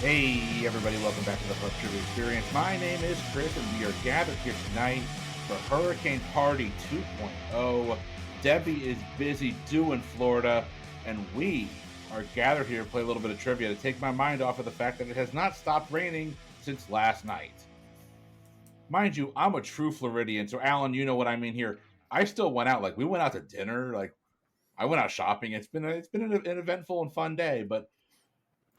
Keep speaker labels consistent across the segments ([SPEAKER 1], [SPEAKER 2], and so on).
[SPEAKER 1] Hey, everybody, welcome back to the Culture Experience. My name is Chris, and we are gathered here tonight for Hurricane Party 2.0. Debbie is busy doing Florida, and we are gathered here to play a little bit of trivia to take my mind off of the fact that it has not stopped raining since last night. Mind you, I'm a true Floridian, so Alan, you know what I mean here. I still went out, we went out to dinner, I went out shopping. It's been an eventful and fun day, but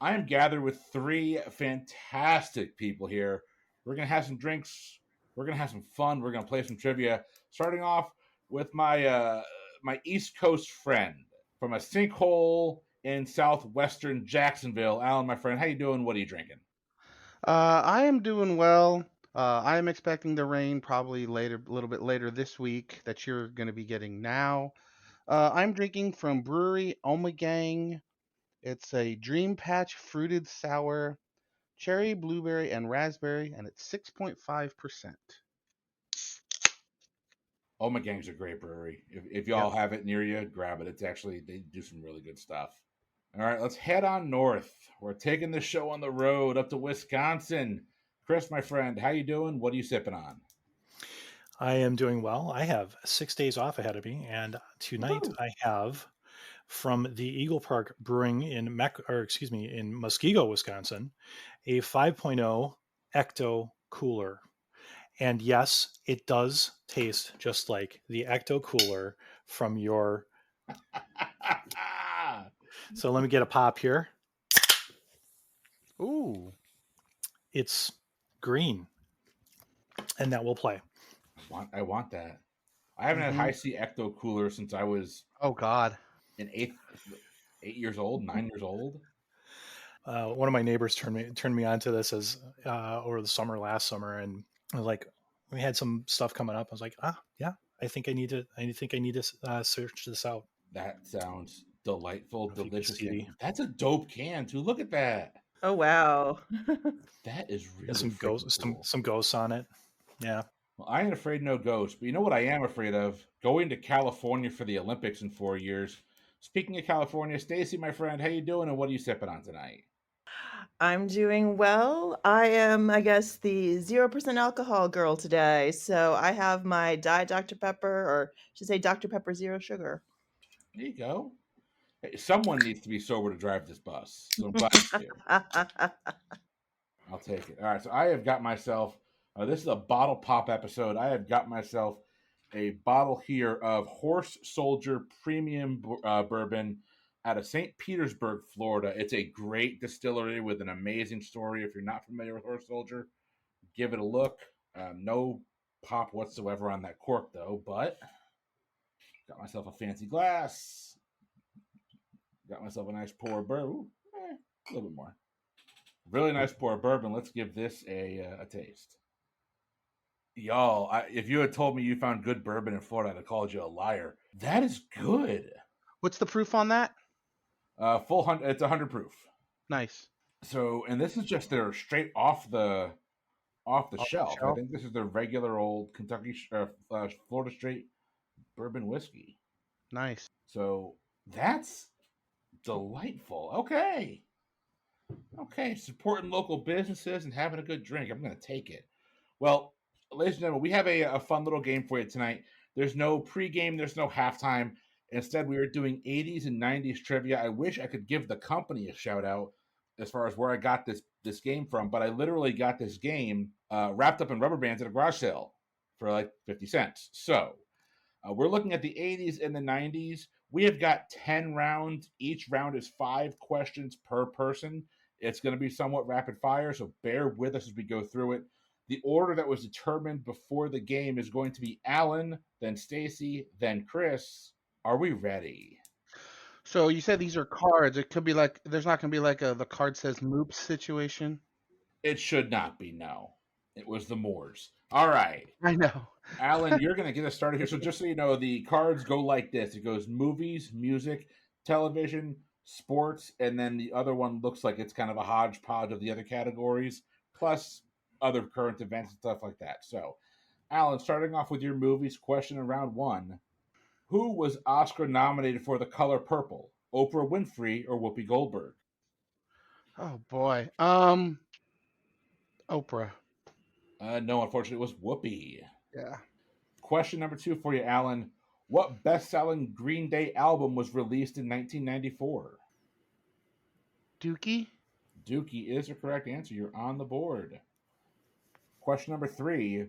[SPEAKER 1] I am gathered with three fantastic people here. We're going to have some drinks. We're going to have some fun. We're going to play some trivia. Starting off with my East Coast friend from a sinkhole in southwestern Jacksonville. Alan, my friend, how you doing? What are you drinking?
[SPEAKER 2] I am doing well. I am expecting the rain probably later, a little bit later this week that you're going to be getting now. I'm drinking from Brewery Omegang. It's a Dream Patch fruited sour, cherry, blueberry, and raspberry, and it's 6.5%.
[SPEAKER 1] Oh, my gang's a great brewery. If
[SPEAKER 2] Yep.
[SPEAKER 1] y'all have it near you, grab it. They do some really good stuff. All right, let's head on north. We're taking the show on the road up to Wisconsin. Chris, my friend, how you doing? What are you sipping on?
[SPEAKER 3] I am doing well. I have 6 days off ahead of me, and tonight
[SPEAKER 1] Woo!
[SPEAKER 3] I have from the Eagle Park Brewing in in Muskego, Wisconsin, a 5.0 Ecto Cooler. And yes, it does taste just like the Ecto Cooler from your. So let me get a pop here.
[SPEAKER 2] Ooh.
[SPEAKER 3] It's green, and that will play.
[SPEAKER 1] I want that. I haven't had
[SPEAKER 2] Mm-hmm.
[SPEAKER 1] high C ecto cooler since I was
[SPEAKER 2] Oh God.
[SPEAKER 1] in 8 years old, 9 years old.
[SPEAKER 3] One of my neighbors turned me onto this as over the summer last summer, and I was like, we had some stuff coming up. I was like, yeah, I think I need to search this out.
[SPEAKER 1] That sounds delightful,
[SPEAKER 3] If you can
[SPEAKER 1] delicious,
[SPEAKER 3] see,
[SPEAKER 1] and that's a dope can too. Look at that.
[SPEAKER 4] Oh, wow.
[SPEAKER 1] That is
[SPEAKER 3] there's
[SPEAKER 1] really
[SPEAKER 3] some
[SPEAKER 1] freaking
[SPEAKER 3] ghosts, some
[SPEAKER 1] cool.
[SPEAKER 3] some ghosts on it. Yeah.
[SPEAKER 1] Well, I ain't afraid no ghosts, but you know what I am afraid of? Going to California for the Olympics in 4 years. Speaking of California, Stacy, my friend, how you doing, and what are you sipping on tonight?
[SPEAKER 4] I'm doing well. I am, I guess, the 0% alcohol girl today. So I have my Diet Dr. Pepper, or I should say Dr. Pepper Zero Sugar.
[SPEAKER 1] There you go. Hey, someone needs to be sober to drive this bus, so I'm glad it's you. I'll take it. All right, so I have got myself. This is a bottle pop episode. I have got myself a bottle here of Horse Soldier Premium Bourbon out of St. Petersburg, Florida. It's a great distillery with an amazing story. If you're not familiar with Horse Soldier, give it a look. No pop whatsoever on that cork, though, but got myself a fancy glass. Got myself a nice pour of bourbon. A little bit more. Really nice pour of bourbon. Let's give this a taste. Y'all, if you had told me you found good bourbon in Florida, I'd have called you a liar. That is good.
[SPEAKER 2] What's the proof on that?
[SPEAKER 1] Full 100. It's 100 proof.
[SPEAKER 2] Nice.
[SPEAKER 1] So, and this is just their straight off the
[SPEAKER 2] Off the
[SPEAKER 1] shelf. I
[SPEAKER 2] shelf.
[SPEAKER 1] think this is their regular old Kentucky Florida straight bourbon whiskey.
[SPEAKER 2] Nice.
[SPEAKER 1] So that's delightful. Okay, supporting local businesses and having a good drink. I'm going to take it. Well, ladies and gentlemen, we have a fun little game for you tonight. There's no pregame, there's no halftime. Instead, we are doing 80s and 90s trivia. I wish I could give the company a shout out as far as where I got this game from, but I literally got this game wrapped up in rubber bands at a garage sale for like 50 cents. So we're looking at the 80s and the 90s. We have got 10 rounds. Each round is 5 questions per person. It's going to be somewhat rapid fire, so bear with us as we go through it. The order that was determined before the game is going to be Alan, then Stacy, then Chris. Are we ready?
[SPEAKER 2] So you said these are cards. It could be like there's not gonna be like the card says "moops" situation.
[SPEAKER 1] It should not be, no. It was the Moors. All right.
[SPEAKER 2] I know.
[SPEAKER 1] Alan, you're going to get us started here. So just so you know, the cards go like this. It goes movies, music, television, sports, and then the other one looks like it's kind of a hodgepodge of the other categories, plus other current events and stuff like that. So, Alan, starting off with your movies, question in round one. Who was Oscar nominated for The Color Purple? Oprah Winfrey or Whoopi Goldberg?
[SPEAKER 2] Oh boy. Oprah.
[SPEAKER 1] No, unfortunately, it was Whoopi.
[SPEAKER 2] Yeah.
[SPEAKER 1] Question number 2 for you, Alan. What best-selling Green Day album was released in 1994?
[SPEAKER 2] Dookie.
[SPEAKER 1] Dookie is the correct answer. You're on the board. Question number 3.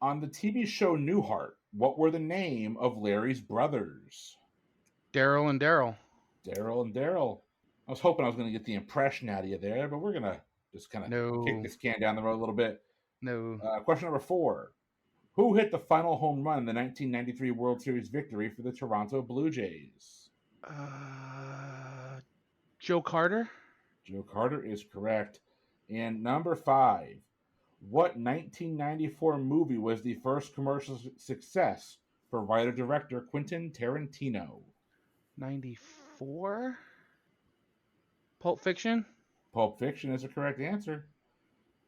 [SPEAKER 1] On the TV show Newhart, what were the name of Larry's brothers?
[SPEAKER 2] Daryl and Daryl.
[SPEAKER 1] Daryl and Daryl. I was hoping I was going to get the impression out of you there, but we're going to just kind of kick
[SPEAKER 2] No.
[SPEAKER 1] this can down the road a little bit.
[SPEAKER 2] No.
[SPEAKER 1] Question number 4. Who hit the final home run in the 1993 World Series victory for the Toronto Blue Jays?
[SPEAKER 2] Joe Carter.
[SPEAKER 1] Joe Carter is correct. And number 5. What 1994 movie was the first commercial success for writer-director Quentin Tarantino?
[SPEAKER 2] 94. Pulp Fiction.
[SPEAKER 1] Pulp Fiction is the correct answer.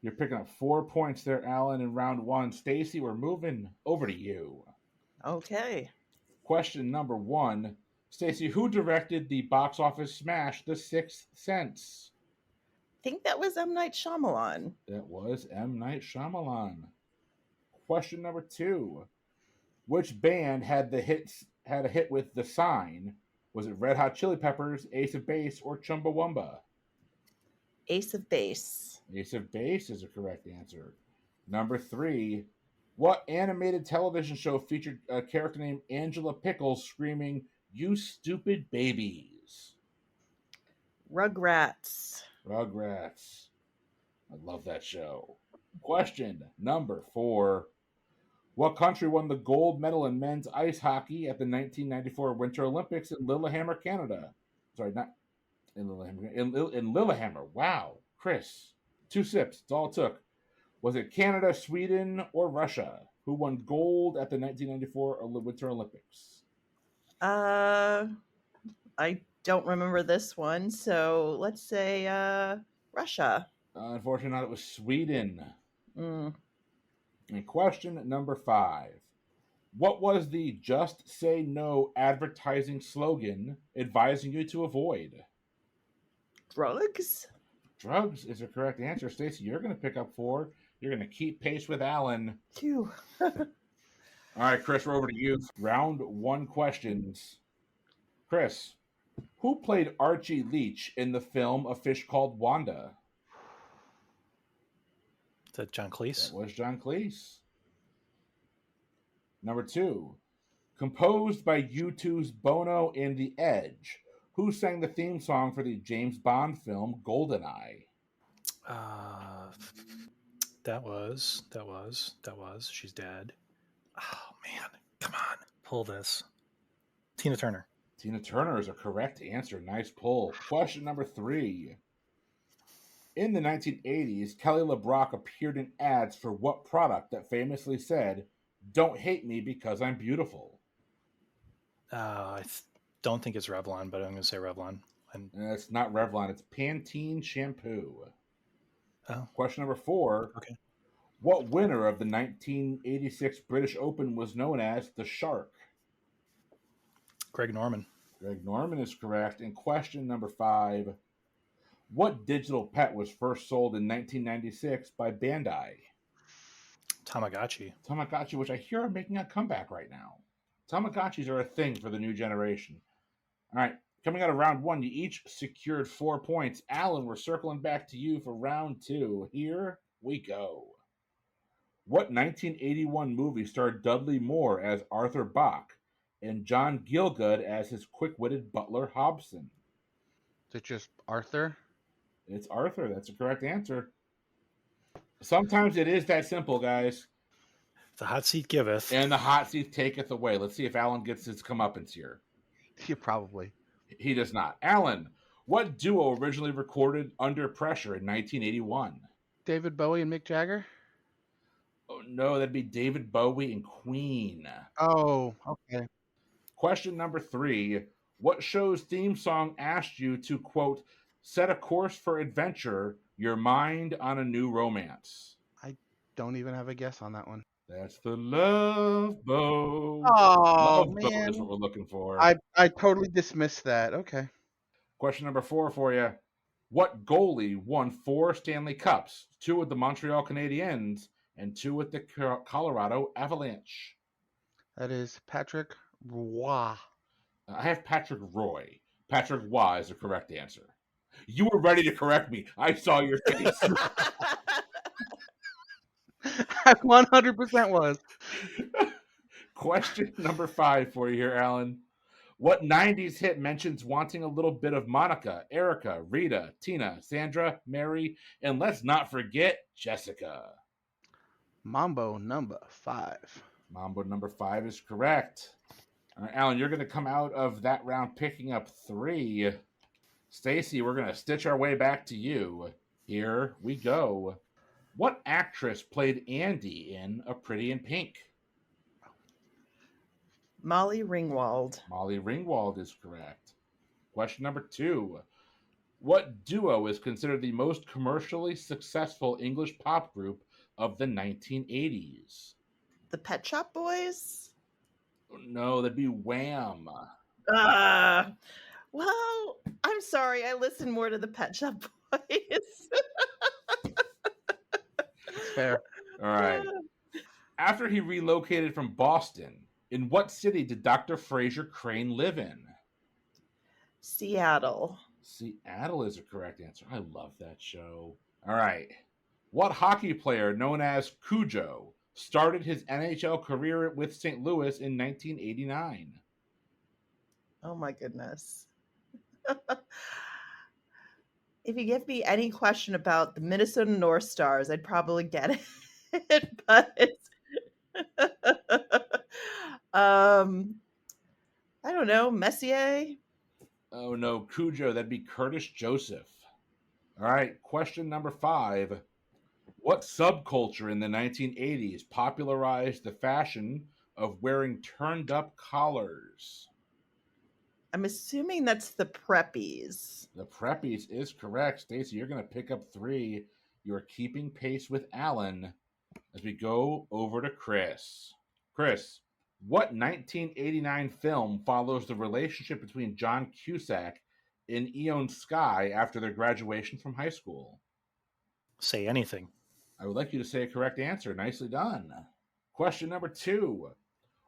[SPEAKER 1] You're picking up 4 points there, Alan, in round 1. Stacy, we're moving over to you.
[SPEAKER 4] Okay.
[SPEAKER 1] Question number 1. Stacy, who directed the box office smash The Sixth Sense?
[SPEAKER 4] I think that was M. Night Shyamalan.
[SPEAKER 1] That was M. Night Shyamalan. Question number 2. Which band had a hit with The Sign? Was it Red Hot Chili Peppers, Ace of Base, or Chumbawamba?
[SPEAKER 4] Ace of Base.
[SPEAKER 1] Ace of Base is a correct answer. Number 3. What animated television show featured a character named Angela Pickles screaming, "You stupid babies"?
[SPEAKER 4] Rugrats.
[SPEAKER 1] Rugrats. I love that show. Question number 4. What country won the gold medal in men's ice hockey at the 1994 Winter Olympics in Lillehammer, Canada? Sorry, not in Lillehammer. In Lillehammer. Wow. Chris, 2 sips. That's all it took. Was it Canada, Sweden, or Russia? Who won gold at the 1994 Winter Olympics?
[SPEAKER 4] I don't remember this one, so let's say Russia.
[SPEAKER 1] Unfortunately not. It was Sweden.
[SPEAKER 4] Mm.
[SPEAKER 1] And question number 5. What was the Just Say No advertising slogan advising you to avoid?
[SPEAKER 4] Drugs?
[SPEAKER 1] Drugs is the correct answer. Stacey, you're going to pick up 4. You're going to keep pace with Alan.
[SPEAKER 4] Phew.
[SPEAKER 1] All right, Chris, we're over to you. Round 1 questions. Chris, who played Archie Leach in the film A Fish Called Wanda?
[SPEAKER 3] Is that John Cleese?
[SPEAKER 1] That was John Cleese. Number 2, composed by U2's Bono and The Edge, who sang the theme song for the James Bond film GoldenEye?
[SPEAKER 3] That was. She's dead. Oh, man. Come on. Pull this. Tina Turner.
[SPEAKER 1] Tina Turner is a correct answer. Nice pull. Question number 3. In the 1980s, Kelly LeBrock appeared in ads for what product that famously said, "Don't hate me because I'm beautiful"?
[SPEAKER 3] I don't think it's Revlon, but I'm going to say Revlon.
[SPEAKER 1] And it's not Revlon. It's Pantene shampoo.
[SPEAKER 3] Oh.
[SPEAKER 1] Question number 4.
[SPEAKER 3] Okay.
[SPEAKER 1] What winner of the 1986 British Open was known as the Shark?
[SPEAKER 3] Greg Norman.
[SPEAKER 1] Greg Norman is correct. And question number 5. What digital pet was first sold in 1996 by Bandai?
[SPEAKER 3] Tamagotchi.
[SPEAKER 1] Tamagotchi, which I hear are making a comeback right now. Tamagotchis are a thing for the new generation. All right, coming out of round 1, you each secured 4 points. Alan, we're circling back to you for round 2. Here we go. What 1981 movie starred Dudley Moore as Arthur Bach and John Gielgud as his quick-witted butler Hobson?
[SPEAKER 2] Is it just Arthur?
[SPEAKER 1] It's Arthur. That's the correct answer. Sometimes it is that simple, guys.
[SPEAKER 3] The hot seat giveth.
[SPEAKER 1] And the hot seat taketh away. Let's see if Alan gets his comeuppance here.
[SPEAKER 2] Yeah, probably.
[SPEAKER 1] He does not. Alan, what duo originally recorded Under Pressure in 1981?
[SPEAKER 2] David Bowie and Mick Jagger?
[SPEAKER 1] Oh, no, that'd be David Bowie and Queen.
[SPEAKER 2] Oh, okay.
[SPEAKER 1] Question number 3. What show's theme song asked you to, quote, set a course for adventure, your mind on a new romance?
[SPEAKER 2] I don't even have a guess on that one.
[SPEAKER 1] That's the Love Boat.
[SPEAKER 2] Oh,
[SPEAKER 1] Love
[SPEAKER 2] man.
[SPEAKER 1] Boat is what we're looking for.
[SPEAKER 2] I totally dismissed that. Okay.
[SPEAKER 1] Question number 4 for you. What goalie won 4 Stanley Cups, 2 with the Montreal Canadiens and 2 with the Colorado Avalanche?
[SPEAKER 2] That is Patrick Roy.
[SPEAKER 1] I have Patrick Roy. Patrick Roy is the correct answer. You were ready to correct me. I saw your face.
[SPEAKER 2] I 100% was.
[SPEAKER 1] Question number 5 for you here, Alan. What 90s hit mentions wanting a little bit of Monica, Erica, Rita, Tina, Sandra, Mary, and let's not forget Jessica?
[SPEAKER 2] Mambo number 5.
[SPEAKER 1] Mambo number 5 is correct. All right, Alan, you're going to come out of that round picking up 3. Stacy, we're going to stitch our way back to you. Here we go. What actress played Andy in A Pretty in Pink?
[SPEAKER 4] Molly Ringwald.
[SPEAKER 1] Molly Ringwald is correct. Question number 2. What duo is considered the most commercially successful English pop group of the 1980s?
[SPEAKER 4] The Pet Shop Boys?
[SPEAKER 1] No, that'd be Wham.
[SPEAKER 4] Well, I'm sorry. I listen more to the Pet Shop Boys.
[SPEAKER 2] Fair.
[SPEAKER 1] All right. After he relocated from Boston, in what city did Dr. Fraser Crane live in?
[SPEAKER 4] Seattle.
[SPEAKER 1] Seattle is a correct answer. I love that show. All right. What hockey player known as Cujo started his NHL career with St. Louis in 1989?
[SPEAKER 4] Oh my goodness. If you give me any question about the Minnesota North Stars, I'd probably get it. But I don't know, Messier?
[SPEAKER 1] Oh no, Cujo, that'd be Curtis Joseph. All right, question number 5. What subculture in the 1980s popularized the fashion of wearing turned up collars?
[SPEAKER 4] I'm assuming that's the preppies.
[SPEAKER 1] The preppies is correct. Stacy, you're going to pick up 3. You're keeping pace with Alan as we go over to Chris. Chris, what 1989 film follows the relationship between John Cusack and Eon Sky after their graduation from high school?
[SPEAKER 3] Say anything.
[SPEAKER 1] I would like you to say a correct answer. Nicely done. Question number 2.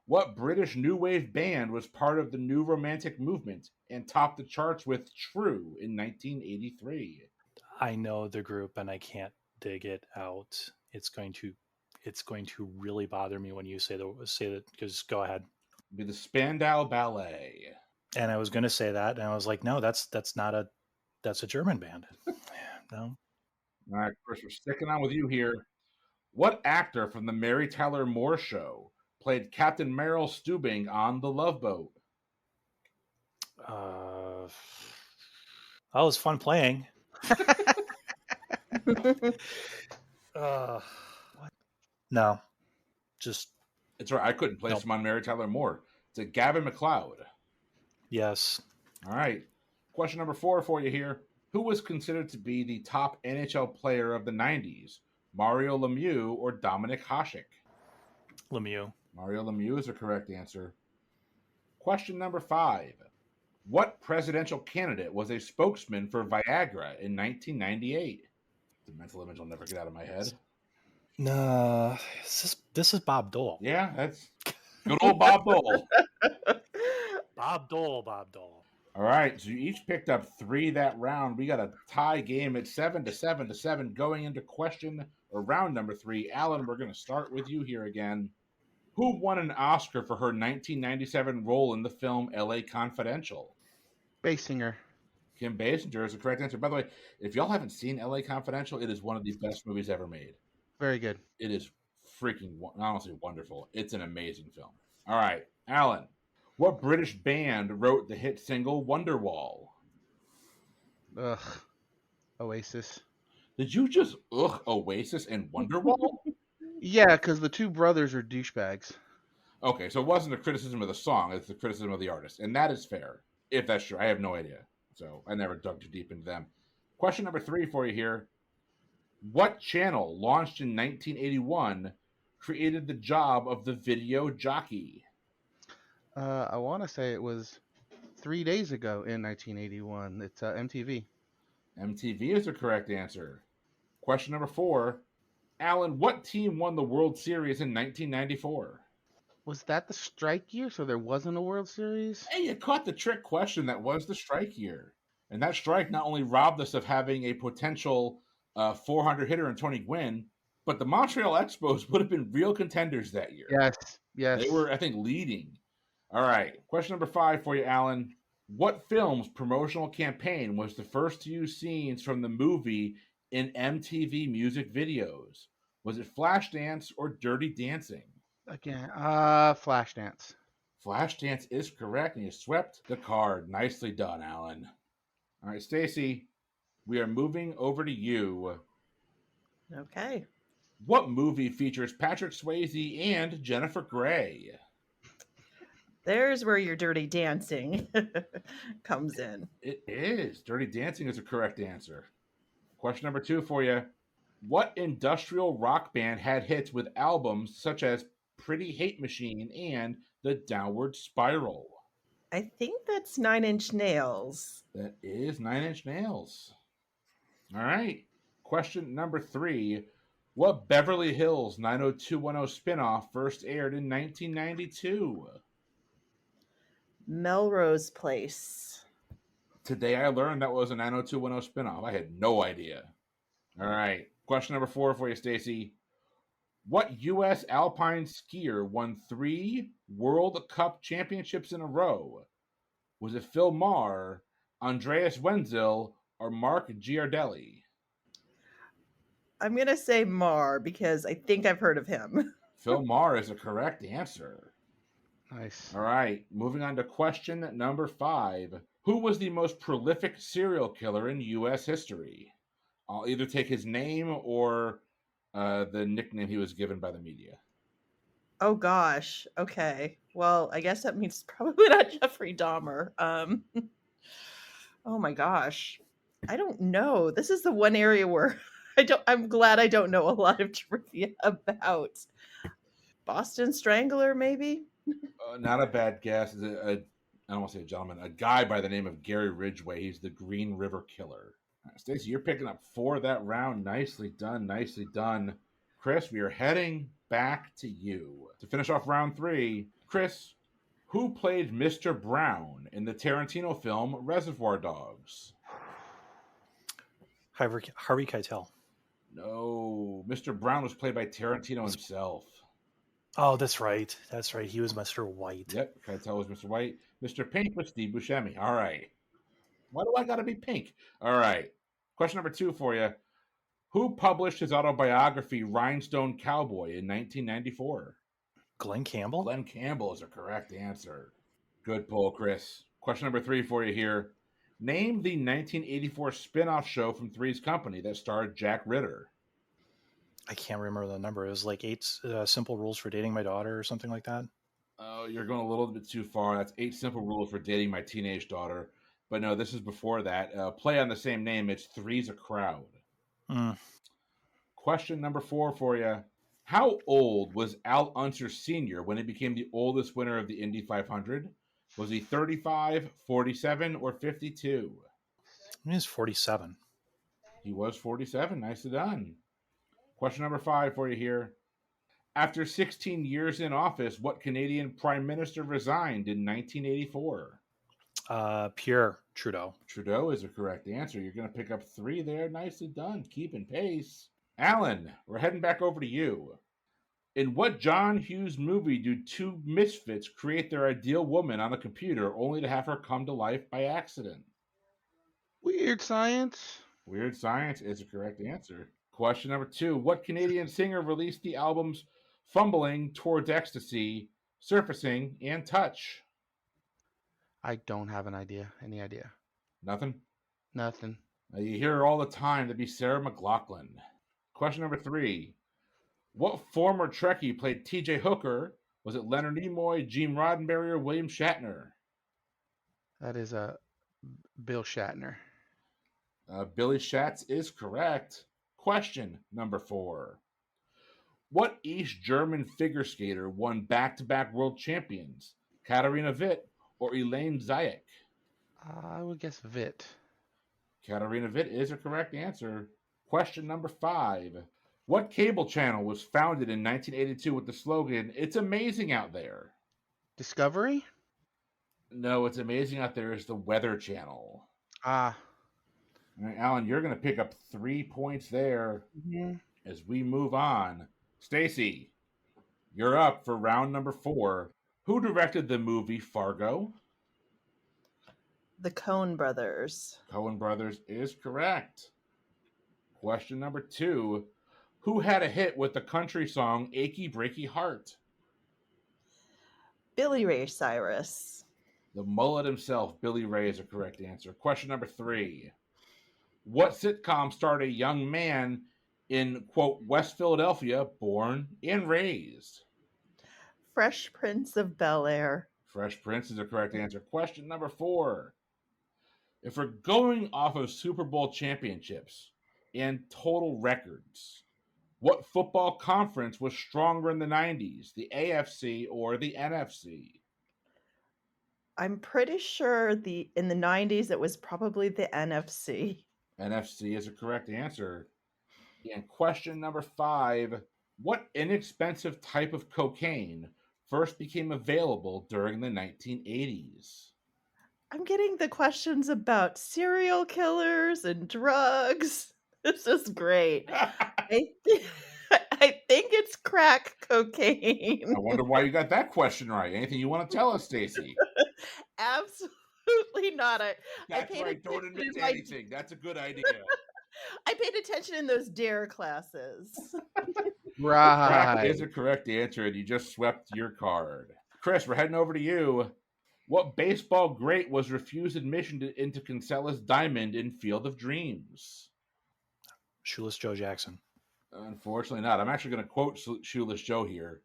[SPEAKER 1] What British new wave band was part of the New Romantic movement and topped the charts with True in 1983?
[SPEAKER 3] I know the group and I can't dig it out. It's going to really bother me when you say that. Because go ahead.
[SPEAKER 1] It'd be the Spandau Ballet.
[SPEAKER 3] And I was going to say that, and I was like, no, that's a German band. No.
[SPEAKER 1] All right, Chris, we're sticking on with you here. What actor from the Mary Tyler Moore Show played Captain Meryl Stubing on The Love Boat?
[SPEAKER 3] That was fun playing. No, just
[SPEAKER 1] it's right. I couldn't place him on Mary Tyler Moore. It's a Gavin McLeod.
[SPEAKER 3] Yes.
[SPEAKER 1] All right. Question number 4 for you here. Who was considered to be the top NHL player of the 90s? Mario Lemieux or Dominic Hasek?
[SPEAKER 3] Lemieux.
[SPEAKER 1] Mario Lemieux is the correct answer. Question number 5. What presidential candidate was a spokesman for Viagra in 1998? The mental image will never get out of my head.
[SPEAKER 3] No, this is Bob Dole.
[SPEAKER 1] Yeah, that's good old Bob Dole.
[SPEAKER 3] Bob Dole.
[SPEAKER 1] All right, so you each picked up 3 that round. We got a tie game at 7-7 going into question or round number 3. Alan, we're going to start with you here again. Who won an Oscar for her 1997 role in the film L.A. Confidential?
[SPEAKER 2] Basinger.
[SPEAKER 1] Kim Basinger is the correct answer. By the way, if y'all haven't seen L.A. Confidential, it is one of the best movies ever made.
[SPEAKER 2] Very good.
[SPEAKER 1] It is freaking, honestly, wonderful. It's an amazing film. All right, Alan, what British band wrote the hit single Wonderwall?
[SPEAKER 2] Ugh. Oasis.
[SPEAKER 1] Did you just Oasis and Wonderwall?
[SPEAKER 2] Yeah, because the 2 brothers are douchebags.
[SPEAKER 1] Okay, so it wasn't a criticism of the song, it's a criticism of the artist. And that is fair, if that's true. I have no idea. So I never dug too deep into them. Question number 3 for you here. What channel, launched in 1981, created the job of the video jockey?
[SPEAKER 2] I want to say it was 3 days ago in 1981. It's MTV.
[SPEAKER 1] MTV is the correct answer. Question number 4. Alan, what team won the World Series in 1994?
[SPEAKER 2] Was that the strike year? So there wasn't a World Series?
[SPEAKER 1] Hey, you caught the trick question. That was the strike year. And that strike not only robbed us of having a potential 400 hitter in Tony Gwynn, but the Montreal Expos would have been real contenders that year.
[SPEAKER 2] Yes.
[SPEAKER 1] They were, I think, leading. All right. Question number 5 for you, Alan. What film's promotional campaign was the first to use scenes from the movie in MTV music videos? Was it Flashdance or Dirty Dancing?
[SPEAKER 2] Again, Flashdance.
[SPEAKER 1] Flashdance is correct, and you swept the card. Nicely done, Alan. All right, Stacy, we are moving over to you.
[SPEAKER 4] Okay.
[SPEAKER 1] What movie features Patrick Swayze and Jennifer Grey?
[SPEAKER 4] There's where your Dirty Dancing comes in.
[SPEAKER 1] It is. Dirty Dancing is a correct answer. Question number 2 for you. What industrial rock band had hits with albums such as Pretty Hate Machine and The Downward Spiral?
[SPEAKER 4] I think that's 9 Inch Nails.
[SPEAKER 1] That is 9 Inch Nails. All right. Question number 3. What Beverly Hills 90210 spinoff first aired in 1992?
[SPEAKER 4] Melrose Place.
[SPEAKER 1] Today I learned that was a 90210 spinoff. I had no idea. All right. Question number 4 for you, Stacy. What U.S. alpine skier won 3 World Cup championships in a row? Was it Phil Maher, Andreas Wenzel, or Mark Giardelli?
[SPEAKER 4] I'm going to say Mar because I think I've heard of him.
[SPEAKER 1] Phil Maher is a correct answer.
[SPEAKER 2] Nice.
[SPEAKER 1] All right. Moving on to question number 5. Who was the most prolific serial killer in U.S. history? I'll either take his name or the nickname he was given by the media.
[SPEAKER 4] Oh, gosh. Okay. Well, I guess that means probably not Jeffrey Dahmer. Oh, my gosh. I don't know. This is the one area where I'm glad I don't know a lot of trivia about. Boston Strangler, maybe?
[SPEAKER 1] Not a bad guess. I don't want to say a gentleman, a guy by the name of Gary Ridgway. He's the Green River Killer. Right, Stacey, you're picking up 4 that round. Nicely done. Nicely done. Chris, we are heading back to you. To finish off round 3, Chris, who played Mr. Brown in the Tarantino film Reservoir Dogs?
[SPEAKER 3] Harvey Keitel.
[SPEAKER 1] No, Mr. Brown was played by Tarantino himself.
[SPEAKER 3] Oh, that's right. That's right. He was Mr. White.
[SPEAKER 1] Yep, Keitel was Mr. White. Mr. Pink was Steve Buscemi. All right. Why do I got to be pink? All right. Question number 2 for you. Who published his autobiography, Rhinestone Cowboy, in 1994?
[SPEAKER 3] Glenn Campbell?
[SPEAKER 1] Glenn Campbell is a correct answer. Good pull, Chris. Question number 3 for you here. Name the 1984 spin-off show from Three's Company that starred Jack Ritter.
[SPEAKER 3] I can't remember the number. It was like 8 Simple Rules for Dating My Daughter or something like that.
[SPEAKER 1] Oh, you're going a little bit too far. That's 8 Simple Rules for Dating My Teenage Daughter. But no, this is before that. Play on the same name. It's Three's a Crowd. Question number 4 for you. How old was Al Unser Sr. when he became the oldest winner of the Indy 500? Was he 35, 47, or 52?
[SPEAKER 3] He was 47.
[SPEAKER 1] He was 47. Nicely done. Question number 5 for you here. After 16 years in office, what Canadian Prime Minister resigned in 1984?
[SPEAKER 3] Pierre Trudeau.
[SPEAKER 1] Trudeau is a correct answer. You're going to pick up 3 there. Nicely done. Keeping pace. Alan, we're heading back over to you. In what John Hughes movie do 2 misfits create their ideal woman on a computer only to have her come to life by accident?
[SPEAKER 2] Weird Science.
[SPEAKER 1] Weird Science is a correct answer. Question number 2. What Canadian singer released the albums Fumbling Towards Ecstasy, Surfacing, and Touch?
[SPEAKER 2] I don't have an idea. Any idea?
[SPEAKER 1] Nothing?
[SPEAKER 2] Nothing.
[SPEAKER 1] You hear her all the time. That'd be Sarah McLachlan. Question number 3. What former Trekkie played T.J. Hooker? Was it Leonard Nimoy, Gene Roddenberry, or William Shatner?
[SPEAKER 2] That is Bill Shatner.
[SPEAKER 1] Billy Schatz is correct. Question number 4. What East German figure skater won back-to-back world champions? Katharina Witt or Elaine Zayek?
[SPEAKER 2] I would guess Vit.
[SPEAKER 1] Katarina Witt is a correct answer. Question number 5. What cable channel was founded in 1982 with the slogan, "It's amazing out there"?
[SPEAKER 2] Discovery?
[SPEAKER 1] No, "It's amazing out there" is the Weather Channel.
[SPEAKER 2] Ah.
[SPEAKER 1] All right, Alan, you're going to pick up 3 points there as we move on. Stacy, you're up for round number 4. Who directed the movie Fargo?
[SPEAKER 4] The Coen brothers.
[SPEAKER 1] Coen brothers is correct. Question number 2. Who had a hit with the country song Achy Breaky Heart?
[SPEAKER 4] Billy Ray Cyrus.
[SPEAKER 1] The mullet himself, Billy Ray, is a correct answer. Question number 3. What sitcom starred a young man in, quote, West Philadelphia, born and raised?
[SPEAKER 4] Fresh Prince of Bel-Air.
[SPEAKER 1] Fresh Prince is a correct answer. Question number 4. If we're going off of Super Bowl championships and total records, what football conference was stronger in the 90s, the AFC or the NFC?
[SPEAKER 4] I'm pretty sure in the 90s it was probably the NFC.
[SPEAKER 1] NFC is a correct answer. And question number 5, what inexpensive type of cocaine first became available during the 1980s?
[SPEAKER 4] I'm getting the questions about serial killers and drugs. This is great. I think it's crack cocaine.
[SPEAKER 1] I wonder why you got that question right. Anything you want to tell us, Stacy?
[SPEAKER 4] Absolutely not.
[SPEAKER 1] That's right. Don't admit to anything. That's a good idea.
[SPEAKER 4] I paid attention in those DARE classes.
[SPEAKER 2] Right.
[SPEAKER 1] Crack is a correct answer, and you just swept your card. Chris, we're heading over to you. What baseball great was refused admission into Kinsella's Diamond in Field of Dreams?
[SPEAKER 3] Shoeless Joe Jackson.
[SPEAKER 1] Unfortunately not. I'm actually going to quote Shoeless Joe here.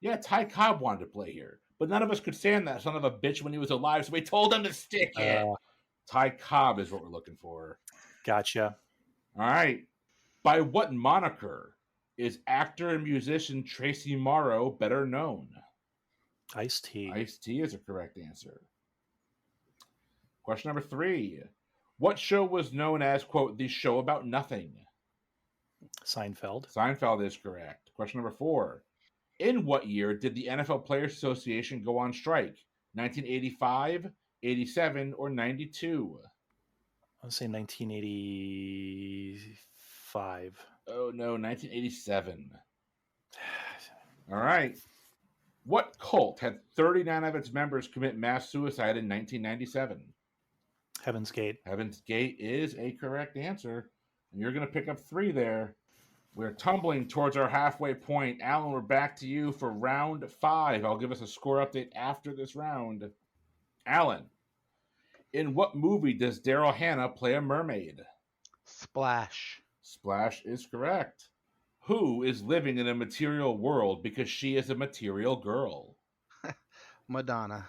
[SPEAKER 1] Yeah, Ty Cobb wanted to play here, but none of us could stand that son of a bitch when he was alive, so we told him to stick it. Ty Cobb is what we're looking for.
[SPEAKER 3] Gotcha.
[SPEAKER 1] All right. By what moniker is actor and musician Tracy Morrow better known?
[SPEAKER 3] Ice-T.
[SPEAKER 1] Ice-T is a correct answer. Question number 3. What show was known as, quote, the show about nothing?
[SPEAKER 3] Seinfeld.
[SPEAKER 1] Seinfeld is correct. Question number 4. In what year did the NFL Players Association go on strike? 1985, 87, or 92?
[SPEAKER 3] I'll say 1985.
[SPEAKER 1] Oh, no, 1987. All right. What cult had 39 of its members commit mass suicide in 1997?
[SPEAKER 3] Heaven's Gate.
[SPEAKER 1] Heaven's Gate is a correct answer. And you're going to pick up 3 there. We're tumbling towards our halfway point. Alan, we're back to you for round 5. I'll give us a score update after this round. Alan, in what movie does Daryl Hannah play a mermaid?
[SPEAKER 2] Splash.
[SPEAKER 1] Splash is correct. Who is living in a material world because she is a material girl?
[SPEAKER 2] Madonna.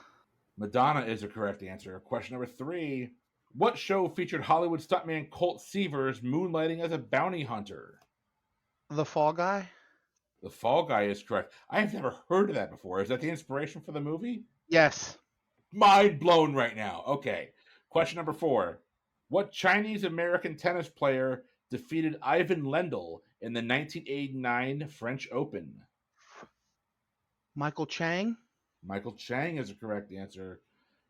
[SPEAKER 1] Madonna is a correct answer. Question number 3. What show featured Hollywood stuntman Colt Seavers moonlighting as a bounty hunter?
[SPEAKER 2] The Fall Guy?
[SPEAKER 1] The Fall Guy is correct. I have never heard of that before. Is that the inspiration for the movie?
[SPEAKER 2] Yes.
[SPEAKER 1] Mind blown right now. Okay. Question number 4. What Chinese-American tennis player defeated Ivan Lendl in the 1989 French Open?
[SPEAKER 2] Michael Chang?
[SPEAKER 1] Michael Chang is a correct answer.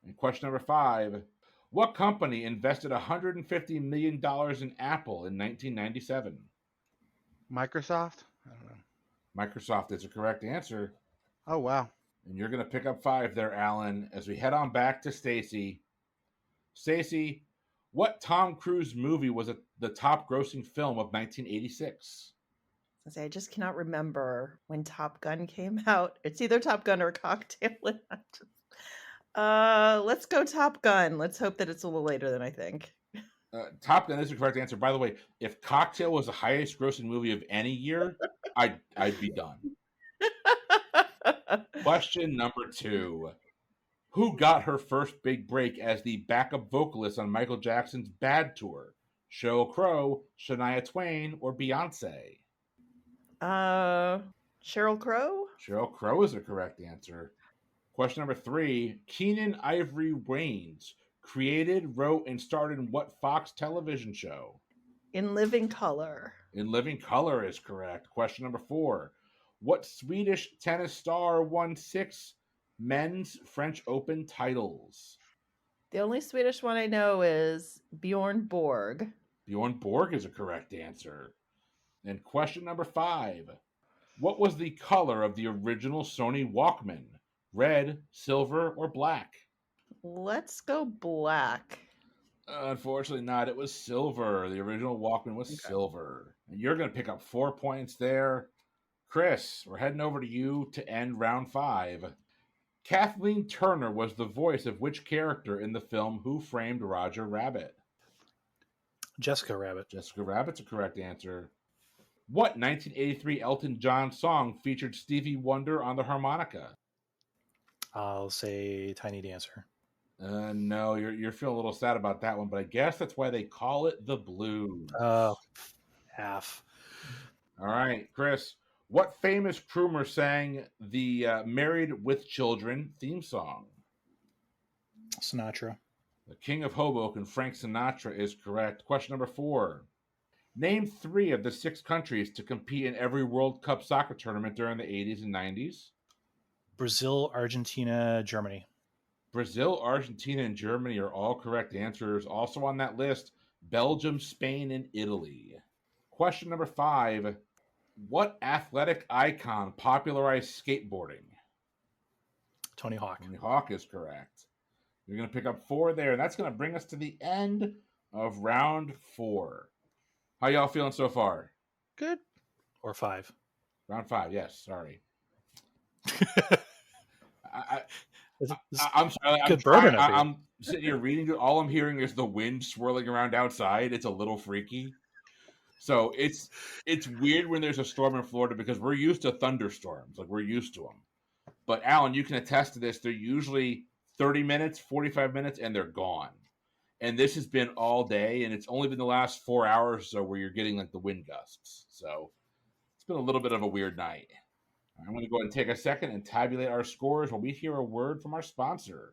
[SPEAKER 1] And question number 5. What company invested $150 million in Apple in 1997?
[SPEAKER 2] Microsoft? I don't know.
[SPEAKER 1] Microsoft is a correct answer.
[SPEAKER 2] Oh, wow.
[SPEAKER 1] And you're going to pick up 5 there, Alan, as we head on back to Stacy. Stacy, what Tom Cruise movie was the top grossing film of 1986?
[SPEAKER 4] I just cannot remember when Top Gun came out. It's either Top Gun or Cocktail. Let's go Top Gun. Let's hope that it's a little later than I think.
[SPEAKER 1] Top Gun is the correct answer. By the way, if Cocktail was the highest grossing movie of any year, I'd be done. Question number 2. Who got her first big break as the backup vocalist on Michael Jackson's Bad Tour? Sheryl Crow, Shania Twain, or Beyonce?
[SPEAKER 4] Sheryl Crow?
[SPEAKER 1] Sheryl Crow is the correct answer. Question number 3. Keenan Ivory Wayans created, wrote, and starred in what Fox television show?
[SPEAKER 4] In Living Color.
[SPEAKER 1] In Living Color is correct. Question number 4. What Swedish tennis star won 6 men's French Open titles?
[SPEAKER 4] The only Swedish one I know is Bjorn Borg.
[SPEAKER 1] Bjorn Borg is a correct answer. And question number 5. What was the color of the original Sony Walkman? Red, silver, or black?
[SPEAKER 4] Let's go black.
[SPEAKER 1] Unfortunately not. It was silver. The original Walkman was
[SPEAKER 4] Okay.
[SPEAKER 1] silver. And you're going to pick up 4 points there. Chris, we're heading over to you to end round 5. Kathleen Turner was the voice of which character in the film Who Framed Roger Rabbit?
[SPEAKER 3] Jessica Rabbit.
[SPEAKER 1] Jessica Rabbit's a correct answer. What 1983 Elton John song featured Stevie Wonder on the harmonica?
[SPEAKER 3] I'll say Tiny Dancer.
[SPEAKER 1] No, you're feeling a little sad about that one, but I guess that's why they call it the blues.
[SPEAKER 3] Oh, half.
[SPEAKER 1] All right, Chris. What famous crooner sang the Married with Children theme song?
[SPEAKER 3] Sinatra.
[SPEAKER 1] The King of Hoboken, Frank Sinatra, is correct. Question number 4. Name 3 of the 6 countries to compete in every World Cup soccer tournament during the 80s and 90s.
[SPEAKER 3] Brazil, Argentina, Germany.
[SPEAKER 1] Brazil, Argentina, and Germany are all correct answers. Also on that list, Belgium, Spain, and Italy. Question number 5. What athletic icon popularized skateboarding?
[SPEAKER 3] Tony Hawk.
[SPEAKER 1] Tony Hawk is correct. You're going to pick up 4 there, and that's going to bring us to the end of round 4. How y'all feeling so far?
[SPEAKER 2] Good.
[SPEAKER 3] Or 5.
[SPEAKER 1] Round 5, yes. Sorry.
[SPEAKER 3] This-
[SPEAKER 1] I'm sorry.
[SPEAKER 3] good bourbon up here.
[SPEAKER 1] I'm sitting here reading it. All I'm hearing is the wind swirling around outside. It's a little freaky. So it's weird when there's a storm in Florida because we're used to thunderstorms. Like, we're used to them. But, Alan, you can attest to this. They're usually 30 minutes, 45 minutes, and they're gone. And this has been all day, and it's only been the last 4 hours or so where you're getting, like, the wind gusts. So it's been a little bit of a weird night. I'm going to go ahead and take a second and tabulate our scores while we hear a word from our sponsor.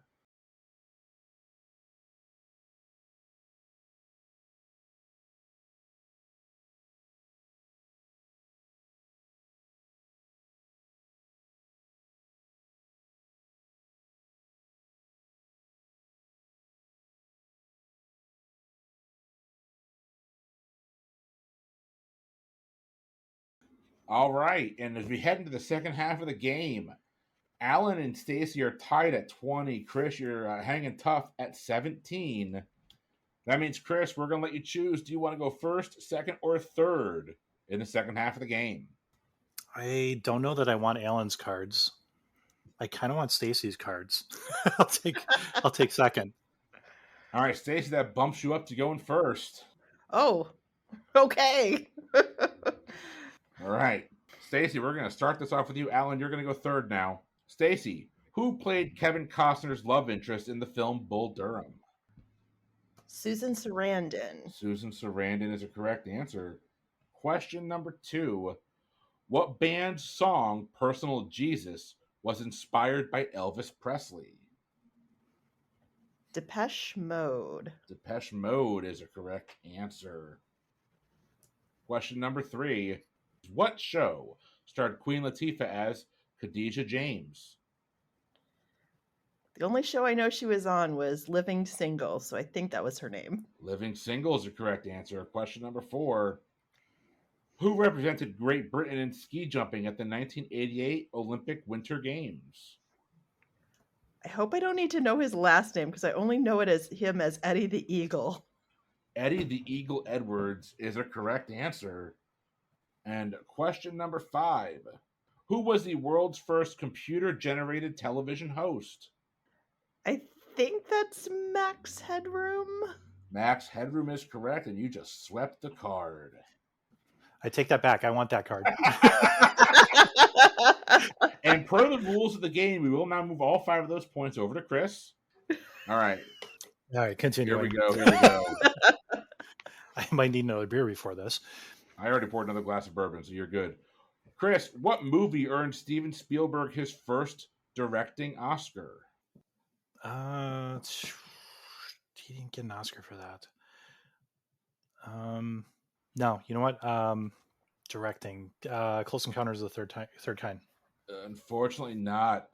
[SPEAKER 1] All right, and as we head into the second half of the game, Alan and Stacy are tied at 20. Chris, you're hanging tough at 17. That means, Chris, we're going to let you choose. Do you want to go first, second, or third in the second half of the game?
[SPEAKER 3] I don't know that I want Alan's cards. I kind of want Stacy's cards. I'll take second.
[SPEAKER 1] All right, Stacy, that bumps you up to going first.
[SPEAKER 4] Oh, okay.
[SPEAKER 1] All right, Stacy, we're going to start this off with you. Alan, you're going to go third now. Stacy, who played Kevin Costner's love interest in the film Bull Durham?
[SPEAKER 4] Susan Sarandon.
[SPEAKER 1] Susan Sarandon is a correct answer. Question number 2. What band's song, Personal Jesus, was inspired by Elvis Presley?
[SPEAKER 4] Depeche Mode.
[SPEAKER 1] Depeche Mode is a correct answer. Question number 3. What show starred Queen Latifah as Khadijah James?
[SPEAKER 4] The only show I know she was on was Living Single, so I think that was her name.
[SPEAKER 1] Living Single is a correct answer. Question number 4. Who represented Great Britain in ski jumping at the 1988 Olympic Winter Games?
[SPEAKER 4] I hope I don't need to know his last name because I only know it as him as Eddie the Eagle.
[SPEAKER 1] Eddie the Eagle Edwards is a correct answer. And question number 5. Who was the world's first computer-generated television host?
[SPEAKER 4] I think that's Max Headroom.
[SPEAKER 1] Max Headroom is correct, and you just swept the card.
[SPEAKER 3] I take that back. I want that card.
[SPEAKER 1] And per the rules of the game, we will now move all 5 of those points over to Chris. All right.
[SPEAKER 3] All right, continue.
[SPEAKER 1] Here we go.
[SPEAKER 3] I might need another beer before this.
[SPEAKER 1] I already poured another glass of bourbon, so you're good. Chris, what movie earned Steven Spielberg his first directing Oscar?
[SPEAKER 3] he didn't get an Oscar for that. No, you know what? Directing. Close Encounters of the Third Kind.
[SPEAKER 1] Unfortunately, not.